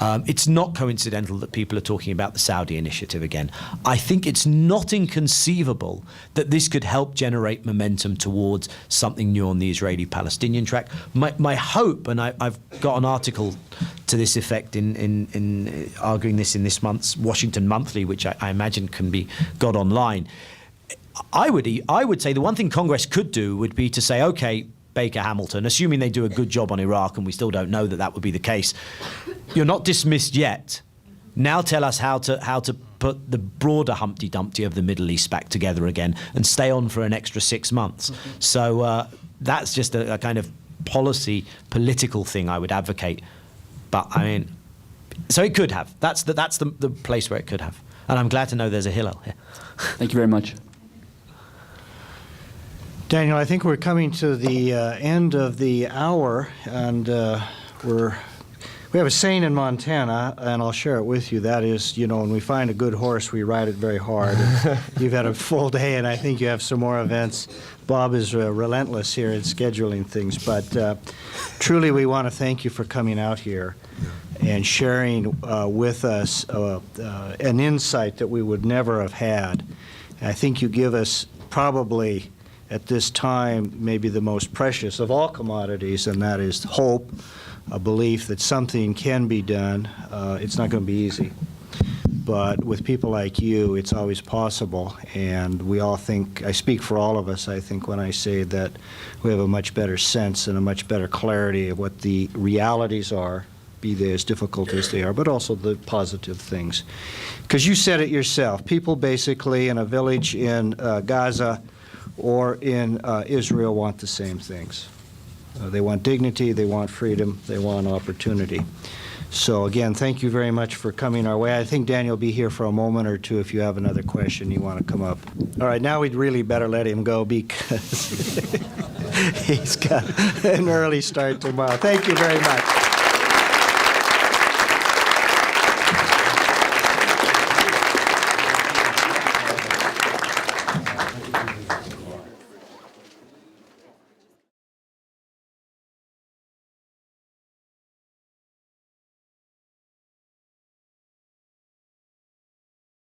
It's not coincidental that people are talking about the Saudi initiative again. I think it's not inconceivable that this could help generate momentum towards something new on the Israeli-Palestinian track. My hope, and I've got an article to this effect in arguing this in this month's Washington Monthly, which I imagine can be got online. I would say the one thing Congress could do would be to say, okay, Baker Hamilton, assuming they do a good job on Iraq, and we still don't know that would be the case, you're not dismissed yet. Now tell us how to put the broader Humpty Dumpty of the Middle East back together again and stay on for an extra 6 months. So that's just a kind of political thing I would advocate. But I mean, so it could have. That's the place where it could have. And I'm glad to know there's a Hillel here. Thank you very much. Daniel, I think we're coming to the end of the hour, and we have a saying in Montana, and I'll share it with you. That is, when we find a good horse, we ride it very hard. You've had a full day, and I think you have some more events. Bob is relentless here in scheduling things, but truly we want to thank you for coming out here and sharing with us an insight that we would never have had. And I think you give us probably, at this time, maybe the most precious of all commodities, and that is hope, a belief that something can be done. It's not going to be easy. But with people like you, it's always possible. And we all think, I speak for all of us, I think, when I say that we have a much better sense and a much better clarity of what the realities are, be they as difficult as they are, but also the positive things. Because you said it yourself. People basically in a village in Gaza or in Israel want the same things. They want dignity, they want freedom, they want opportunity. So again, thank you very much for coming our way. I think Daniel will be here for a moment or two if you have another question you want to come up. All right, now we'd really better let him go because he's got an early start tomorrow. Thank you very much.